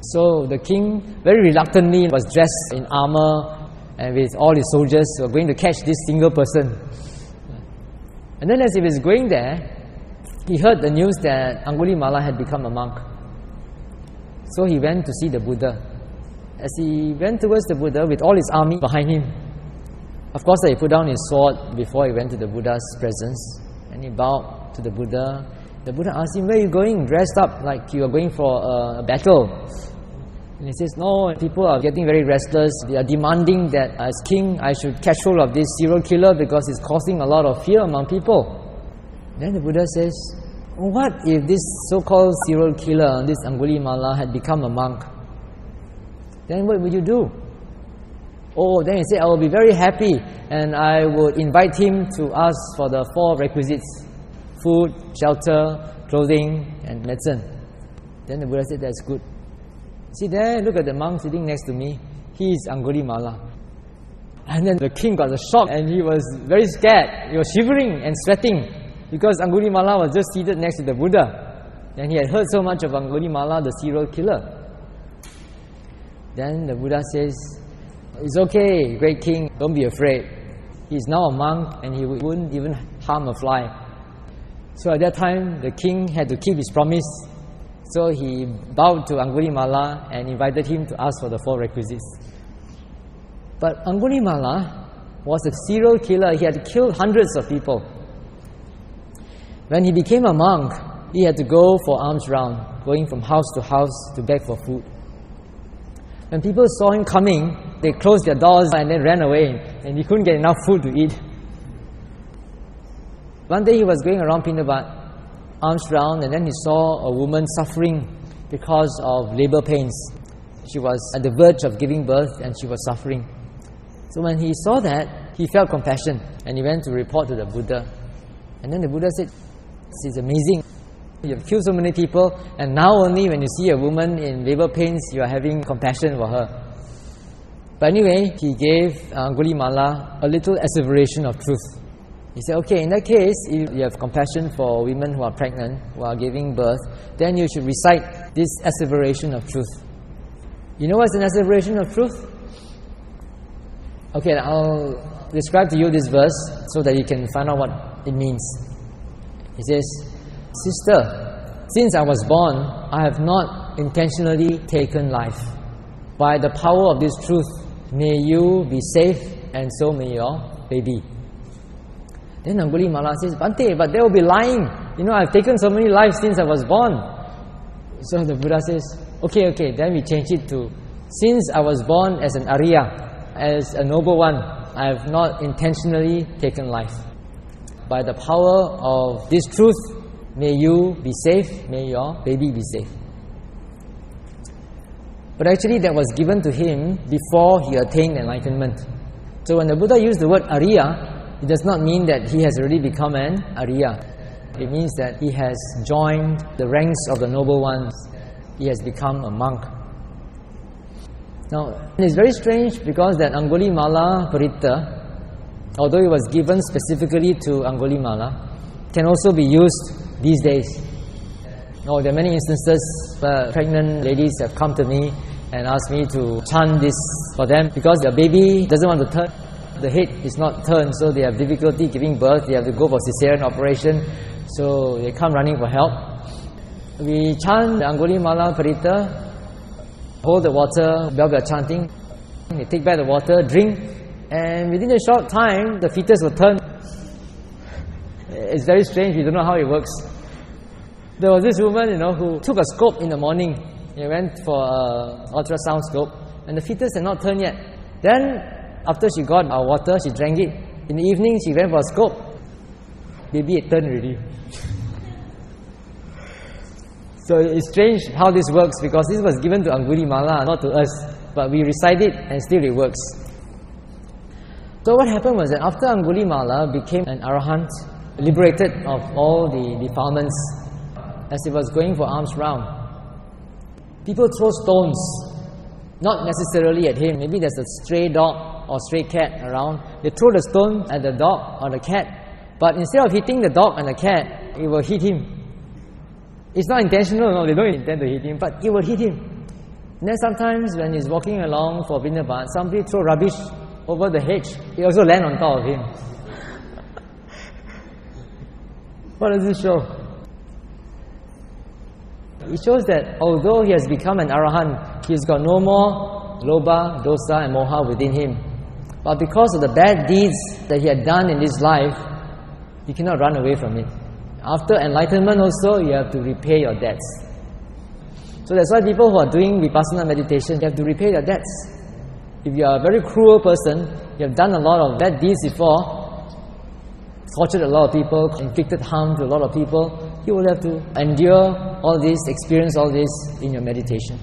So the king very reluctantly was dressed in armor and with all his soldiers were going to catch this single person. And then as he was going there, he heard the news that Angulimala had become a monk. So he went to see the Buddha. As he went towards the Buddha with all his army behind him, of course he put down his sword before he went to the Buddha's presence, and he bowed to the Buddha. The Buddha asked him, where are you going? Dressed up like you are going for a battle. And he says, no, people are getting very restless. They are demanding that as king I should catch hold of this serial killer because it's causing a lot of fear among people. Then the Buddha says, what if this so-called serial killer, this Angulimala, had become a monk? Then what would you do? Then he said, I will be very happy and I would invite him to ask for the 4 requisites: food, shelter, clothing and medicine. Then the Buddha said, that's good. See there, look at the monk sitting next to me. He is Angulimala. And then the king got a shock and he was very scared. He was shivering and sweating because Angulimala was just seated next to the Buddha. And he had heard so much of Angulimala, the serial killer. Then the Buddha says, it's okay, great king, don't be afraid. He is now a monk and he wouldn't even harm a fly. So at that time, the king had to keep his promise. So he bowed to Angulimala and invited him to ask for the 4 requisites. But Angulimala was a serial killer. He had killed hundreds of people. When he became a monk, he had to go for alms round, going from house to house to beg for food. When people saw him coming, they closed their doors and then ran away, and he couldn't get enough food to eat. One day he was going around Pindabat, alms round, and then he saw a woman suffering because of labor pains. She was at the verge of giving birth and she was suffering. So when he saw that, he felt compassion and he went to report to the Buddha. And then the Buddha said, this is amazing. You have killed so many people, and now only when you see a woman in labor pains, you are having compassion for her. But anyway, he gave Angulimala a little asseveration of truth. He said, okay, in that case, if you have compassion for women who are pregnant, who are giving birth, then you should recite this asseveration of truth. You know what's an asseveration of truth? Okay, I'll describe to you this verse so that you can find out what it means. He says, Sister, since I was born, I have not intentionally taken life. By the power of this truth, may you be safe and so may your baby. Then Angulimala says, Bhante, but they will be lying. I've taken so many lives since I was born. So the Buddha says, Okay, then we changed it to, since I was born as an Arya, as a noble one, I have not intentionally taken life. By the power of this truth, may you be safe, may your baby be safe. But actually that was given to him before he attained enlightenment. So when the Buddha used the word Arya, it does not mean that he has already become an Arya. It means that he has joined the ranks of the noble ones. He has become a monk. Now, it's very strange because that Angulimala Paritta, although it was given specifically to Angulimala, can also be used these days. There are many instances where pregnant ladies have come to me and asked me to chant this for them because their baby doesn't want to turn. The head is not turned, so they have difficulty giving birth. They have to go for cesarean operation, so they come running for help. We chant the Angulimala Paritta, hold the water while we are chanting. They take back the water, drink, and within a short time, the fetus will turn. It's very strange, we don't know how it works. There was this woman, who took a scope in the morning. She went for an ultrasound scope, and the fetus had not turned yet. Then, after she got our water, she drank it. In the evening, she went for a scope. Baby had turned already. So it's strange how this works, because this was given to Angulimala, not to us. But we recite it, and still it works. So what happened was that after Angulimala became an Arahant, liberated of all the defilements, as he was going for alms round, people throw stones, not necessarily at him. Maybe there's a stray dog or stray cat around. They throw the stone at the dog or the cat, but instead of hitting the dog and the cat, it will hit him. It's not intentional, no, they don't intend to hit him, but it will hit him. And then sometimes when he's walking along for Vinabat, somebody throw rubbish over the hedge, it also land on top of him. What does this show? It shows that although he has become an Arahant, he's got no more Lobha, Dosa and Moha within him. But because of the bad deeds that he had done in this life, he cannot run away from it. After enlightenment also, you have to repay your debts. So that's why people who are doing Vipassana meditation, you have to repay their debts. If you are a very cruel person, you have done a lot of bad deeds before, tortured a lot of people, inflicted harm to a lot of people, you will have to endure all this, experience all this in your meditation.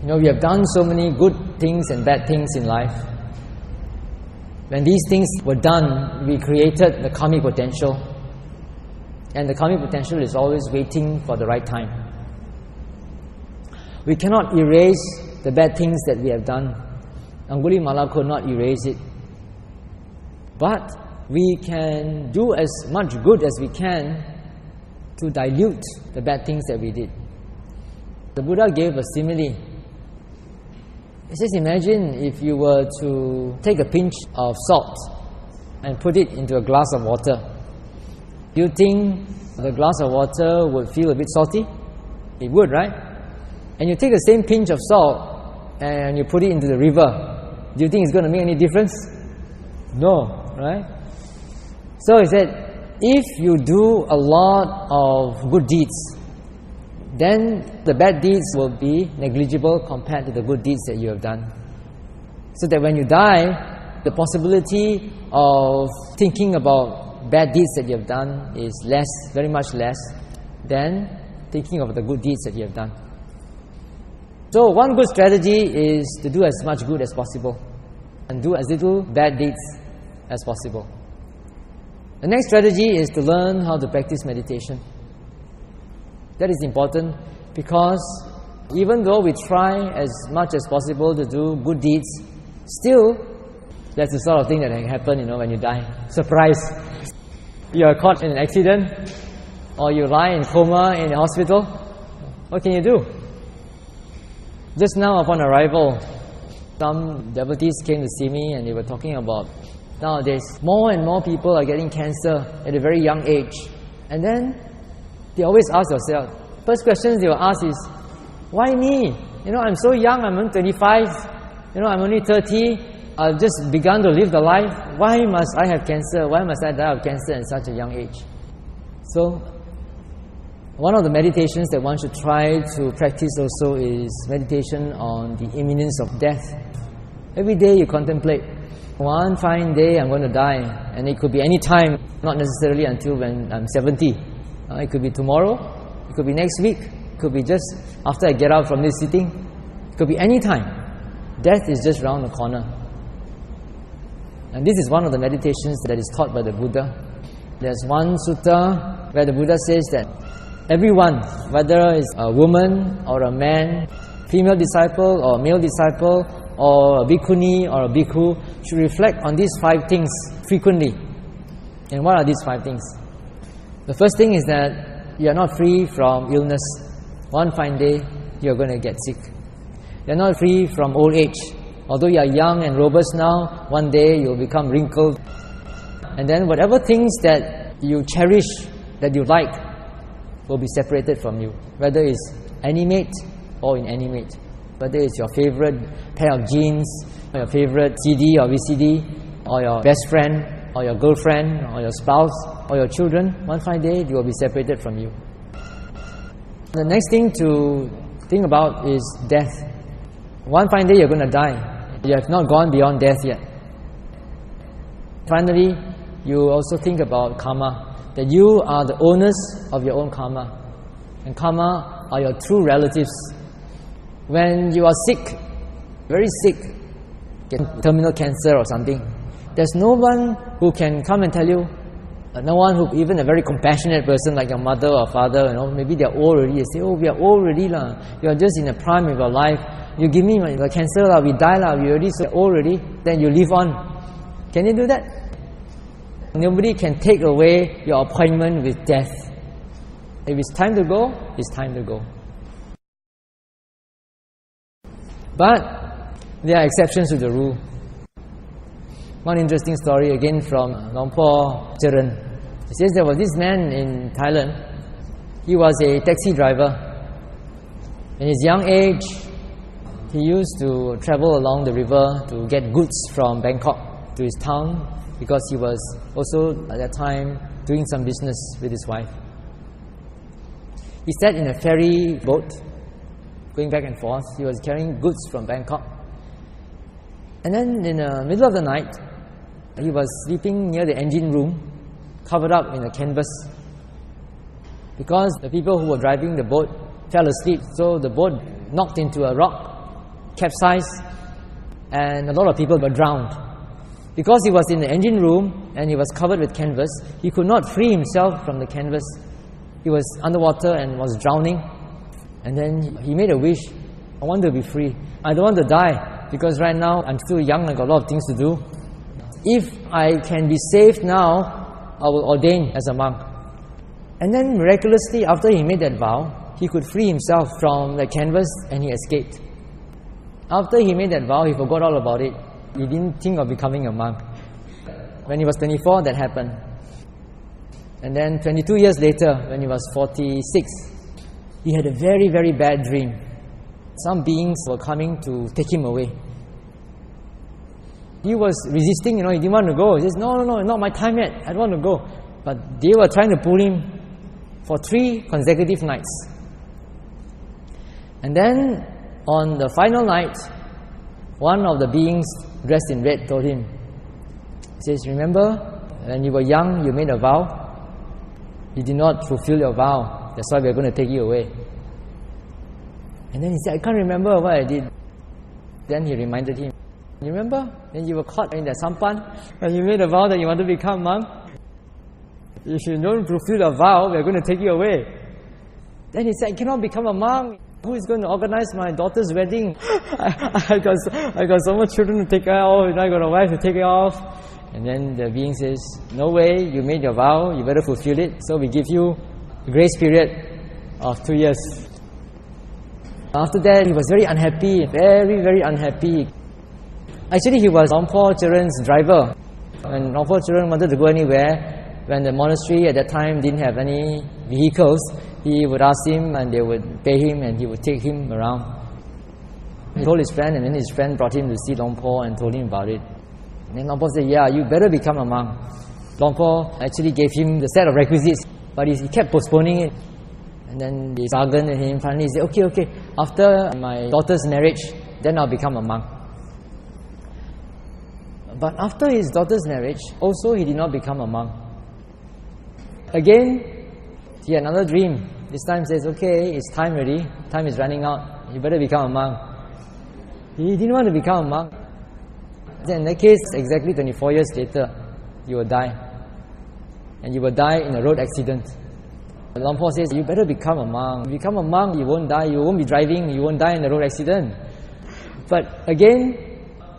We have done so many good things and bad things in life. When these things were done, we created the karmic potential. And the karmic potential is always waiting for the right time. We cannot erase the bad things that we have done. Angulimala could not erase it. But we can do as much good as we can to dilute the bad things that we did. The Buddha gave a simile. He says, imagine if you were to take a pinch of salt and put it into a glass of water. Do you think the glass of water would feel a bit salty? It would, right? And you take the same pinch of salt and you put it into the river. Do you think it's going to make any difference? No, right? So he said, if you do a lot of good deeds, then the bad deeds will be negligible compared to the good deeds that you have done. So that when you die, the possibility of thinking about bad deeds that you have done is less, very much less, than thinking of the good deeds that you have done. So one good strategy is to do as much good as possible and do as little bad deeds as possible. The next strategy is to learn how to practice meditation. That is important because even though we try as much as possible to do good deeds, still that's the sort of thing that can happen, when you die. Surprise! You are caught in an accident or you lie in coma in a hospital. What can you do? Just now upon arrival, some devotees came to see me and they were talking about nowadays more and more people are getting cancer at a very young age. And then they always ask themselves, first questions they will ask is, why me? I'm so young, I'm only 25, I'm only 30, I've just begun to live the life. Why must I have cancer? Why must I die of cancer at such a young age? So, one of the meditations that one should try to practice also is meditation on the imminence of death. Every day you contemplate, one fine day I'm going to die, and it could be any time, not necessarily until when I'm 70. It could be tomorrow, it could be next week, it could be just after I get out from this sitting, it could be any time. Death is just round the corner. And this is one of the meditations that is taught by the Buddha. There's one sutta where the Buddha says that everyone, whether it's a woman or a man, female disciple or male disciple, or a bhikkhuni or a bhikkhu, should reflect on these 5 things frequently. And what are these 5 things? The first thing is that you are not free from illness. One fine day, you are going to get sick. You are not free from old age. Although you are young and robust now, one day you will become wrinkled. And then whatever things that you cherish, that you like, will be separated from you. Whether it's animate or inanimate. Whether it's your favorite pair of jeans, or your favorite CD or VCD, or your best friend, or your girlfriend, or your spouse, or your children, one fine day they will be separated from you. The next thing to think about is death. One fine day you're going to die. You have not gone beyond death yet. Finally, you also think about karma, that you are the owners of your own karma. And karma are your true relatives. When you are sick, very sick, get terminal cancer or something, there's no one who can come and tell you, no one who, even a very compassionate person like your mother or father, maybe they're old already, they say, oh, we are old already lah. You are just in the prime of your life. You give me the cancer lah, we die lah, we already so old already, then you live on. Can you do that? Nobody can take away your appointment with death. If it's time to go, it's time to go. But there are exceptions to the rule. One interesting story again from Longpo Charan. It says there was this man in Thailand. He was a taxi driver. In his young age, he used to travel along the river to get goods from Bangkok to his town, because he was also at that time doing some business with his wife. He sat in a ferry boat, going back and forth. He was carrying goods from Bangkok. And then in the middle of the night, he was sleeping near the engine room, covered up in a canvas, because the people who were driving the boat fell asleep, so the boat knocked into a rock, capsized, and a lot of people were drowned. Because he was in the engine room and he was covered with canvas, he could not free himself from the canvas. He was underwater and was drowning. And then he made a wish, I want to be free. I don't want to die, because right now I'm still young, I've got a lot of things to do. If I can be saved now, I will ordain as a monk. And then miraculously, after he made that vow, he could free himself from the canvas and he escaped. After he made that vow, he forgot all about it. He didn't think of becoming a monk. When he was 24, that happened. And then 22 years later, when he was 46, he had a very, very bad dream. Some beings were coming to take him away. He was resisting, he didn't want to go. He says, no, not my time yet, I don't want to go. But they were trying to pull him for 3 consecutive nights. And then, on the final night, one of the beings dressed in red told him, he says, remember, when you were young, you made a vow. You did not fulfill your vow. That's why we're going to take you away. And then he said, I can't remember what I did. Then he reminded him, you remember when you were caught in that sampan, and you made a vow that you want to become monk? If you don't fulfill the vow, we're going to take you away. Then he said, I cannot become a monk. Who is going to organize my daughter's wedding? I got so much children to take care of, I got a wife to take care of. And then the being says, no way, you made your vow, you better fulfill it. So we give you a grace period of 2 years. After that, he was very unhappy, very, very unhappy. Actually, he was Longpo Charan's driver. When Longpo Charan wanted to go anywhere, when the monastery at that time didn't have any vehicles, he would ask him and they would pay him and he would take him around. He told his friend, and then his friend brought him to see Long Po and told him about it. And then Long Po said, yeah, you better become a monk. Long Po actually gave him the set of requisites, but he kept postponing it. And then they bargained with him. Finally he said, okay, after my daughter's marriage, then I'll become a monk. But after his daughter's marriage, also he did not become a monk. Again, he had another dream. This time says, okay, it's time already. Time is running out. You better become a monk. He didn't want to become a monk. Then in that case, exactly 24 years later, you will die. And you will die in a road accident. Long Po says, you better become a monk. If you become a monk, you won't die. You won't be driving. You won't die in a road accident. But again,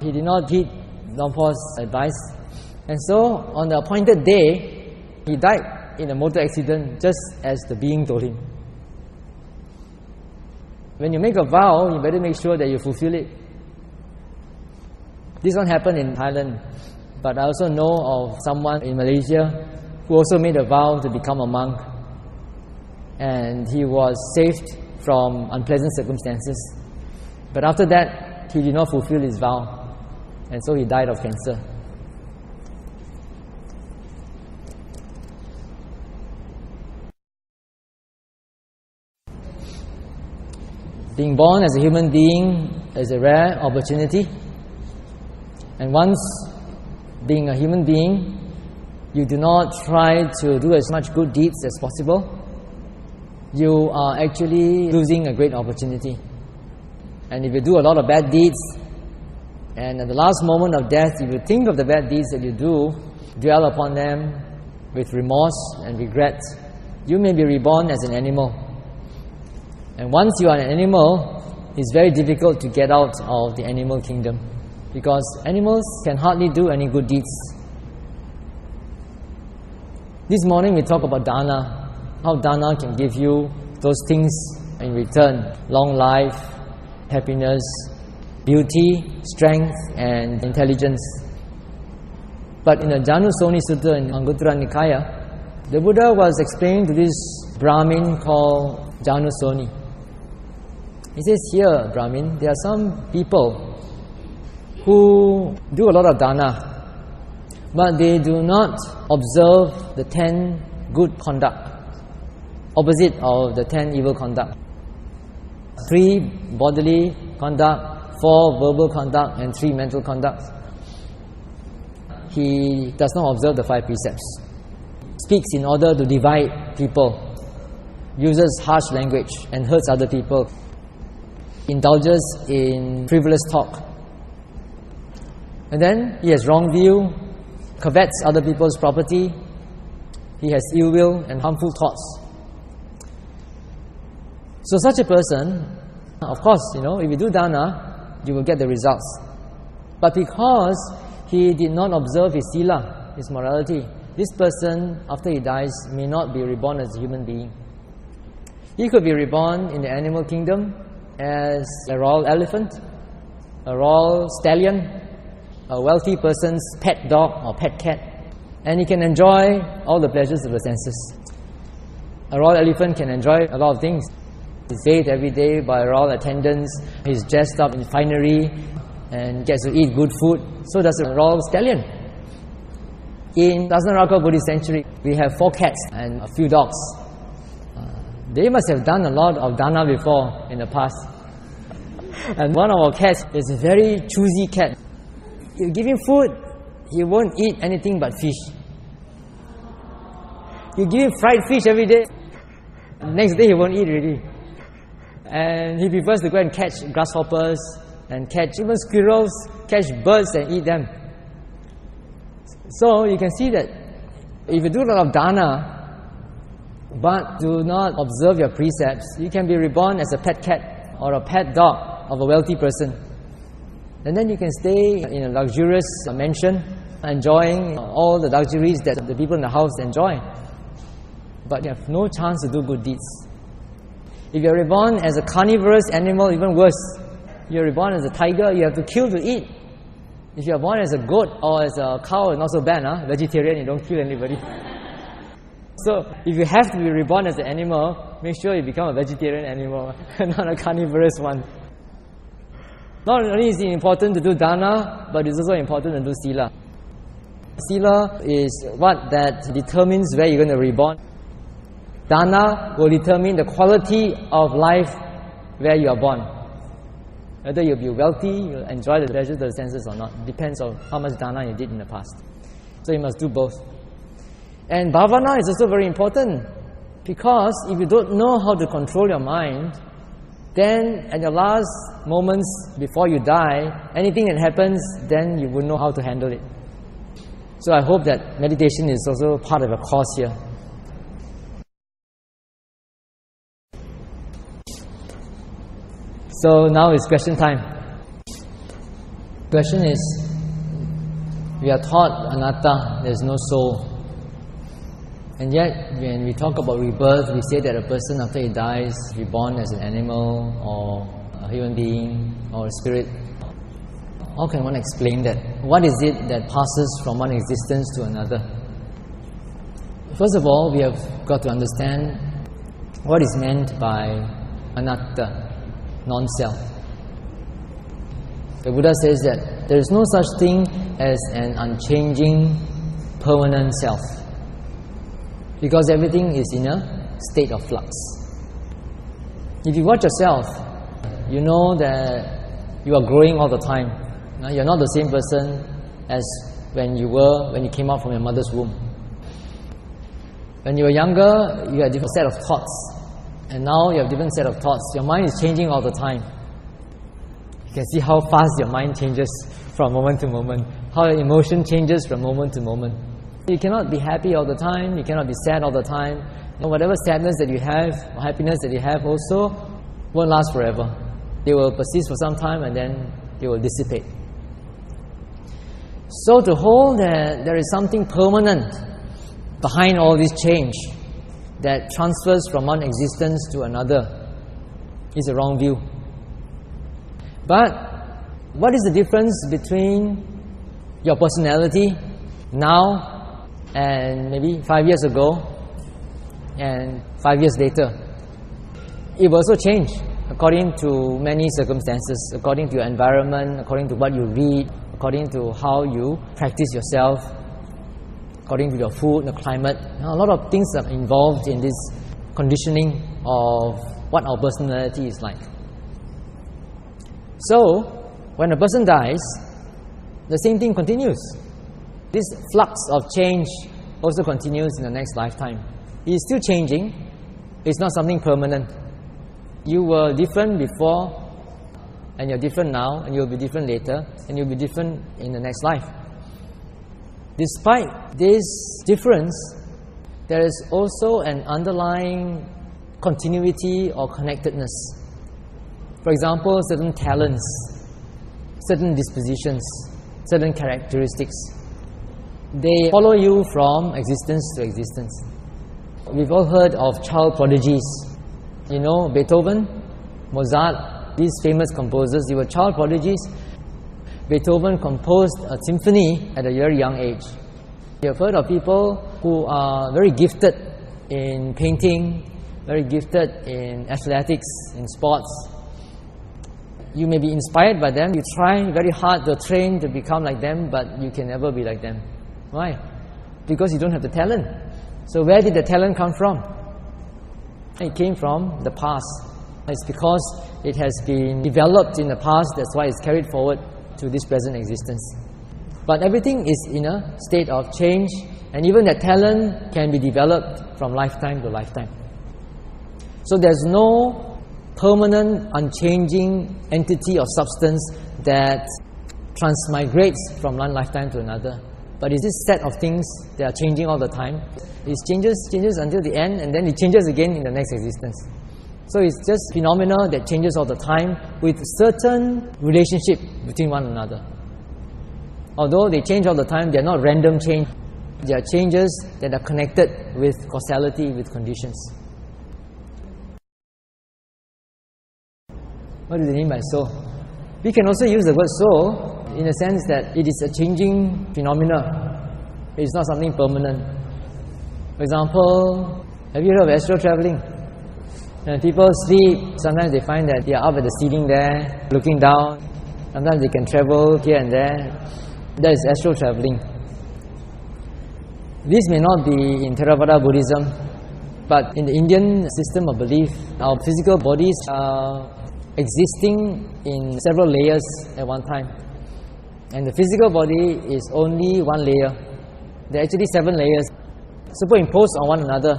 he did not heed Long Po's advice. And so, on the appointed day, he died in a motor accident, just as the being told him. When you make a vow, you better make sure that you fulfill it. This one happened in Thailand, but I also know of someone in Malaysia who also made a vow to become a monk, and he was saved from unpleasant circumstances. But after that, he did not fulfill his vow, and so he died of cancer. Being born as a human being is a rare opportunity. And once being a human being, you do not try to do as much good deeds as possible. You are actually losing a great opportunity. And if you do a lot of bad deeds, and at the last moment of death, if you think of the bad deeds that you do, dwell upon them with remorse and regret, you may be reborn as an animal. And once you are an animal, it's very difficult to get out of the animal kingdom, because animals can hardly do any good deeds. This morning we talk about dana, how dana can give you those things in return: long life, happiness, beauty, strength, and intelligence. But in the Janusoni Sutta in Anguttara Nikaya, the Buddha was explaining to this Brahmin called Janusoni. He says, here, Brahmin, there are some people who do a lot of dana, but they do not observe the 10 good conduct, opposite of the 10 evil conduct. 3 bodily conduct, 4 verbal conduct, and 3 mental conduct. He does not observe the 5 precepts, speaks in order to divide people, uses harsh language and hurts other people, indulges in frivolous talk. And then he has wrong view, covets other people's property, he has ill will and harmful thoughts. So such a person, of course, if you do dana, you will get the results. But because he did not observe his sila, his morality, this person, after he dies, may not be reborn as a human being. He could be reborn in the animal kingdom as a royal elephant, a royal stallion, a wealthy person's pet dog or pet cat, and he can enjoy all the pleasures of the senses. A royal elephant can enjoy a lot of things. He's bathed every day by royal attendants, he's dressed up in finery and gets to eat good food. So does a royal stallion. In Dasnaraka Buddhist Sanctuary, we have 4 cats and a few dogs. They must have done a lot of dana before in the past. And one of our cats is a very choosy cat. You give him food, he won't eat anything but fish. You give him fried fish every day, next day he won't eat already. And he prefers to go and catch grasshoppers and catch even squirrels, catch birds and eat them. So you can see that if you do a lot of dana but do not observe your precepts, you can be reborn as a pet cat or a pet dog of a wealthy person. And then you can stay in a luxurious mansion, enjoying all the luxuries that the people in the house enjoy. But you have no chance to do good deeds. If you're reborn as a carnivorous animal, even worse. You're reborn as a tiger, you have to kill to eat. If you're born as a goat or as a cow, it's not so bad, vegetarian, you don't kill anybody. So, if you have to be reborn as an animal, make sure you become a vegetarian animal, not a carnivorous one. Not only is it important to do dana, but it's also important to do sila. Sila is what that determines where you're going to reborn. Dana will determine the quality of life where you are born. Whether you'll be wealthy, you'll enjoy the pleasures of the senses or not. It depends on how much dana you did in the past. So you must do both. And bhavana is also very important, because if you don't know how to control your mind, then at your last moments before you die, anything that happens, then you wouldn't know how to handle it. So I hope that meditation is also part of a course here. So now it's question time. Question is, we are taught anatta, there is no soul. And yet, when we talk about rebirth, we say that a person after he dies is reborn as an animal or a human being or a spirit. How can one explain that? What is it that passes from one existence to another? First of all, we have got to understand what is meant by anatta, non-self. The Buddha says that there is no such thing as an unchanging, permanent self, because everything is in a state of flux. If you watch yourself, you know that you are growing all the time. You're not the same person as when you were when you came out from your mother's womb. When you were younger, you had a different set of thoughts, and now you have a different set of thoughts. Your mind is changing all the time. You can see how fast your mind changes from moment to moment, how your emotion changes from moment to moment. You cannot be happy all the time, you cannot be sad all the time. And whatever sadness that you have, or happiness that you have also, won't last forever. They will persist for some time and then they will dissipate. So to hold that there is something permanent behind all this change that transfers from one existence to another is a wrong view. But what is the difference between your personality now and maybe 5 years ago and 5 years later? It will also change according to many circumstances, according to your environment, according to what you read, according to how you practice yourself, according to your food, the climate. A lot of things are involved in this conditioning of what our personality is like. So, when a person dies, the same thing continues. This flux of change also continues in the next lifetime. It is still changing. It's not something permanent. You were different before, and you're different now, and you'll be different later, and you'll be different in the next life. Despite this difference, there is also an underlying continuity or connectedness. For example, certain talents, certain dispositions, certain characteristics, they follow you from existence to existence. We've all heard of child prodigies. You know, Beethoven, Mozart, these famous composers, they were child prodigies. Beethoven composed a symphony at a very young age. You have heard of people who are very gifted in painting, very gifted in athletics, in sports. You may be inspired by them. You try very hard to train to become like them, but you can never be like them. Why? Because you don't have the talent. So where did the talent come from? It came from the past. It's because it has been developed in the past, that's why it's carried forward to this present existence. But everything is in a state of change, and even that talent can be developed from lifetime to lifetime. So there's no permanent, unchanging entity or substance that transmigrates from one lifetime to another. But it's this set of things that are changing all the time. It changes until the end, and then it changes again in the next existence. So it's just phenomena that changes all the time with certain relationship between one another. Although they change all the time, they are not random change. They are changes that are connected with causality, with conditions. What do they mean by soul? We can also use the word soul in the sense that it is a changing phenomena. It is not something permanent. For example, have you heard of astral traveling? When people sleep, sometimes they find that they are up at the ceiling there, looking down. Sometimes they can travel here and there. That is astral traveling. This may not be in Theravada Buddhism, but in the Indian system of belief, our physical bodies are existing in several layers at one time. And the physical body is only one layer. There are actually 7 layers superimposed on one another.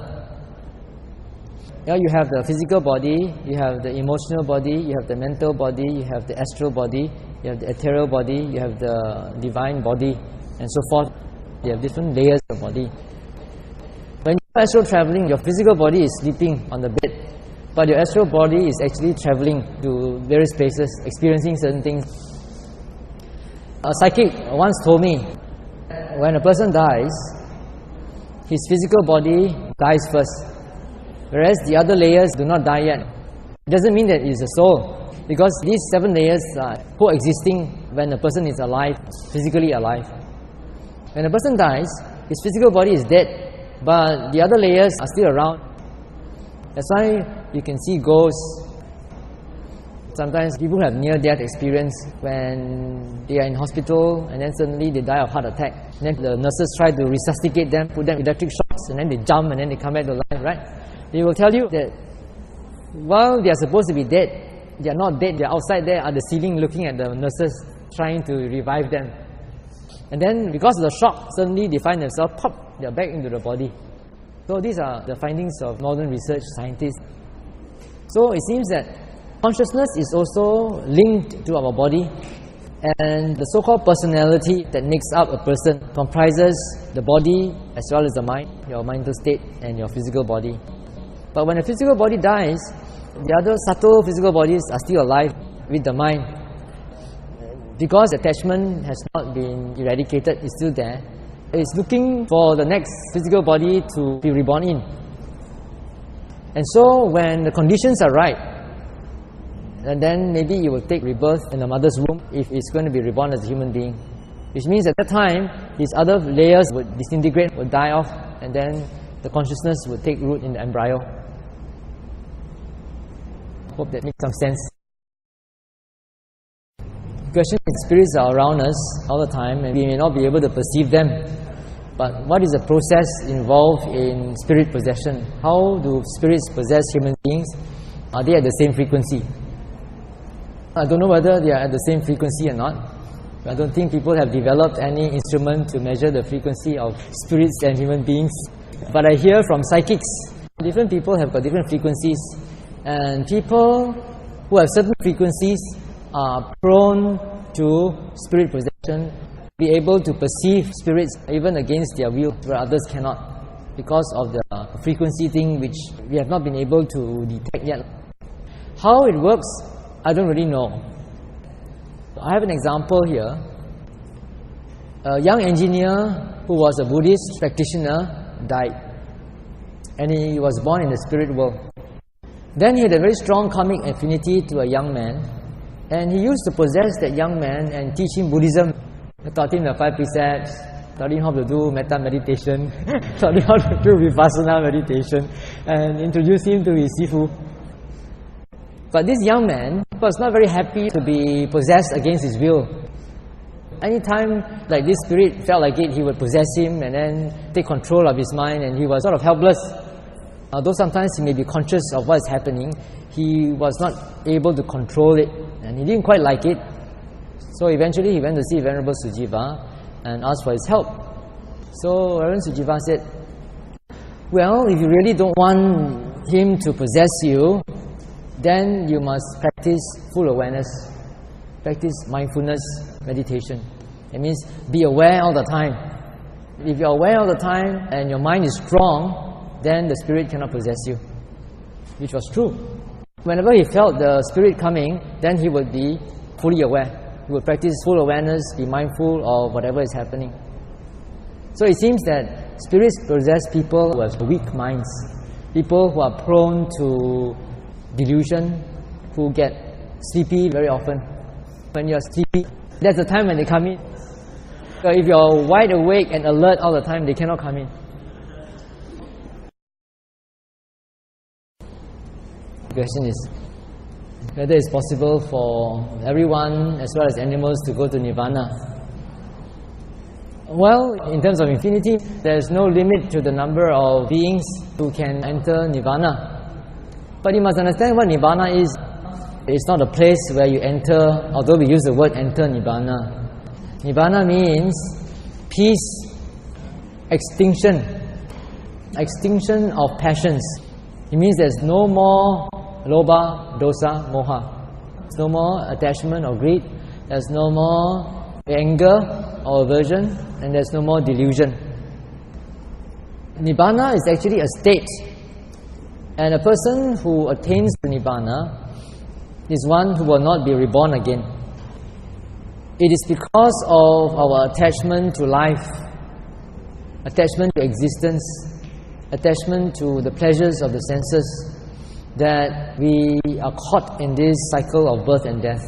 You have the physical body, you have the emotional body, you have the mental body, you have the astral body, you have the ethereal body, you have the divine body, and so forth. You have different layers of body. When you're astral traveling, your physical body is sleeping on the bed, but your astral body is actually traveling to various places, experiencing certain things. A psychic once told me, when a person dies, his physical body dies first, whereas the other layers do not die yet. It doesn't mean that it is a soul, because these 7 layers are coexisting when a person is alive, physically alive. When a person dies, his physical body is dead, but the other layers are still around. That's why you can see ghosts. Sometimes people have near-death experience when they are in hospital and then suddenly they die of heart attack. And then the nurses try to resuscitate them, put them electric shocks, and then they jump and then they come back to life, right? They will tell you that while they are supposed to be dead, they are not dead, they are outside there at the ceiling looking at the nurses trying to revive them. And then because of the shock, suddenly they find themselves pop, they are back into the body. So these are the findings of modern research scientists. So it seems that consciousness is also linked to our body, and the so-called personality that makes up a person comprises the body as well as the mind, your mental state and your physical body. But when the physical body dies, the other subtle physical bodies are still alive with the mind. Because attachment has not been eradicated, it's still there. It's looking for the next physical body to be reborn in. And so when the conditions are right, and then maybe it will take rebirth in the mother's womb if it's going to be reborn as a human being. Which means at that time, these other layers would disintegrate, would die off, and then the consciousness would take root in the embryo. Hope that makes some sense. The question is, spirits are around us all the time and we may not be able to perceive them. But what is the process involved in spirit possession? How do spirits possess human beings? Are they at the same frequency? I don't know whether they are at the same frequency or not. I don't think people have developed any instrument to measure the frequency of spirits and human beings. But I hear from psychics, different people have got different frequencies. And people who have certain frequencies are prone to spirit possession, be able to perceive spirits even against their will, where others cannot, because of the frequency thing which we have not been able to detect yet. How it works, I don't really know. I have an example here. A young engineer who was a Buddhist practitioner died, and he was born in the spirit world. Then he had a very strong karmic affinity to a young man, and he used to possess that young man and teach him Buddhism. He taught him the 5 precepts, taught him how to do metta meditation, taught him how to do vipassana meditation, and introduced him to his sifu. But this young man was not very happy to be possessed against his will. Anytime like this spirit felt like it, he would possess him and then take control of his mind, and he was sort of helpless. Although sometimes he may be conscious of what is happening, he was not able to control it, and he didn't quite like it. So eventually he went to see Venerable Sujiva and asked for his help. So Reverend Sujiva said, well, if you really don't want him to possess you, then you must practice full awareness, practice mindfulness meditation. It means be aware all the time. If you're aware all the time and your mind is strong, then the spirit cannot possess you, which was true. Whenever he felt the spirit coming, then he would be fully aware. He would practice full awareness, be mindful of whatever is happening. So it seems that spirits possess people who have weak minds, people who are prone to delusion, who get sleepy very often. When you're sleepy, that's the time when they come in. So if you're wide awake and alert all the time, they cannot come in. The question is, whether it's possible for everyone as well as animals to go to Nirvana. Well, in terms of infinity, there is no limit to the number of beings who can enter Nirvana. But you must understand what Nibbana is. It's not a place where you enter, although we use the word enter Nibbana. Nibbana means peace, extinction of passions. It means there's no more lobha, dosa, moha. There's no more attachment or greed. There's no more anger or aversion, and there's no more delusion. Nibbana is actually a state. And a person who attains the Nibbana is one who will not be reborn again. It is because of our attachment to life, attachment to existence, attachment to the pleasures of the senses, that we are caught in this cycle of birth and death.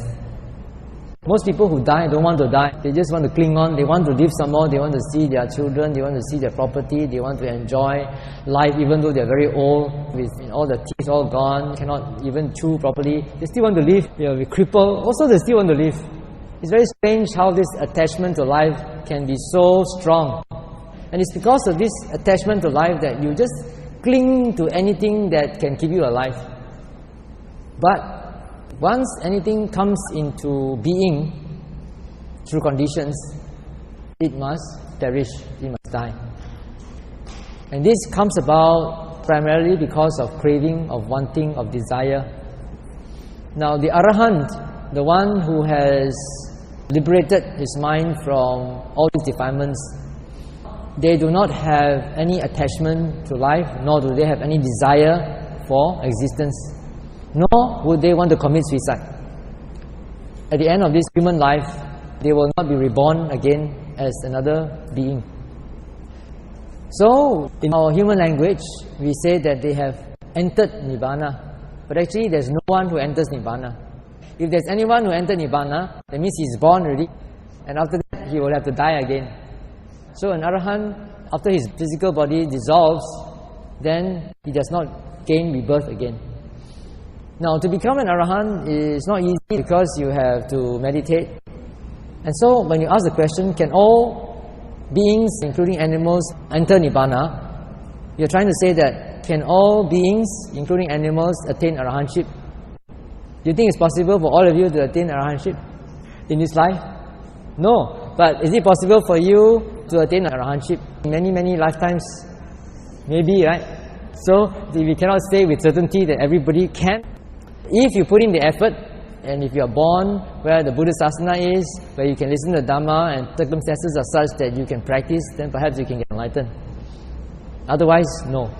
Most people who die don't want to die. They just want to cling on. They want to live some more. They want to see their children. They want to see their property. They want to enjoy life even though they're very old, with all the teeth all gone, cannot even chew properly. They still want to live. They will be crippled. Also, they still want to live. It's very strange how this attachment to life can be so strong. And it's because of this attachment to life that you just cling to anything that can keep you alive. But once anything comes into being through conditions, it must perish, it must die. And this comes about primarily because of craving, of wanting, of desire. Now the Arahant, the one who has liberated his mind from all these defilements, they do not have any attachment to life, nor do they have any desire for existence, nor would they want to commit suicide. At the end of this human life, they will not be reborn again as another being. So, in our human language, we say that they have entered Nibbana. But actually, there's no one who enters Nibbana. If there's anyone who entered Nibbana, that means he's born already, and after that, he will have to die again. So an Arahant, after his physical body dissolves, then he does not gain rebirth again. Now, to become an Arahant is not easy because you have to meditate. And so, when you ask the question, can all beings, including animals, enter Nibbana? You're trying to say that, can all beings, including animals, attain Arahantship? Do you think it's possible for all of you to attain Arahantship in this life? No. But is it possible for you to attain Arahantship in many, many lifetimes? Maybe, right? So, we cannot say with certainty that everybody can. If you put in the effort, and if you are born where the Buddha Sasana is, where you can listen to Dhamma and circumstances are such that you can practice, then perhaps you can get enlightened. Otherwise, no.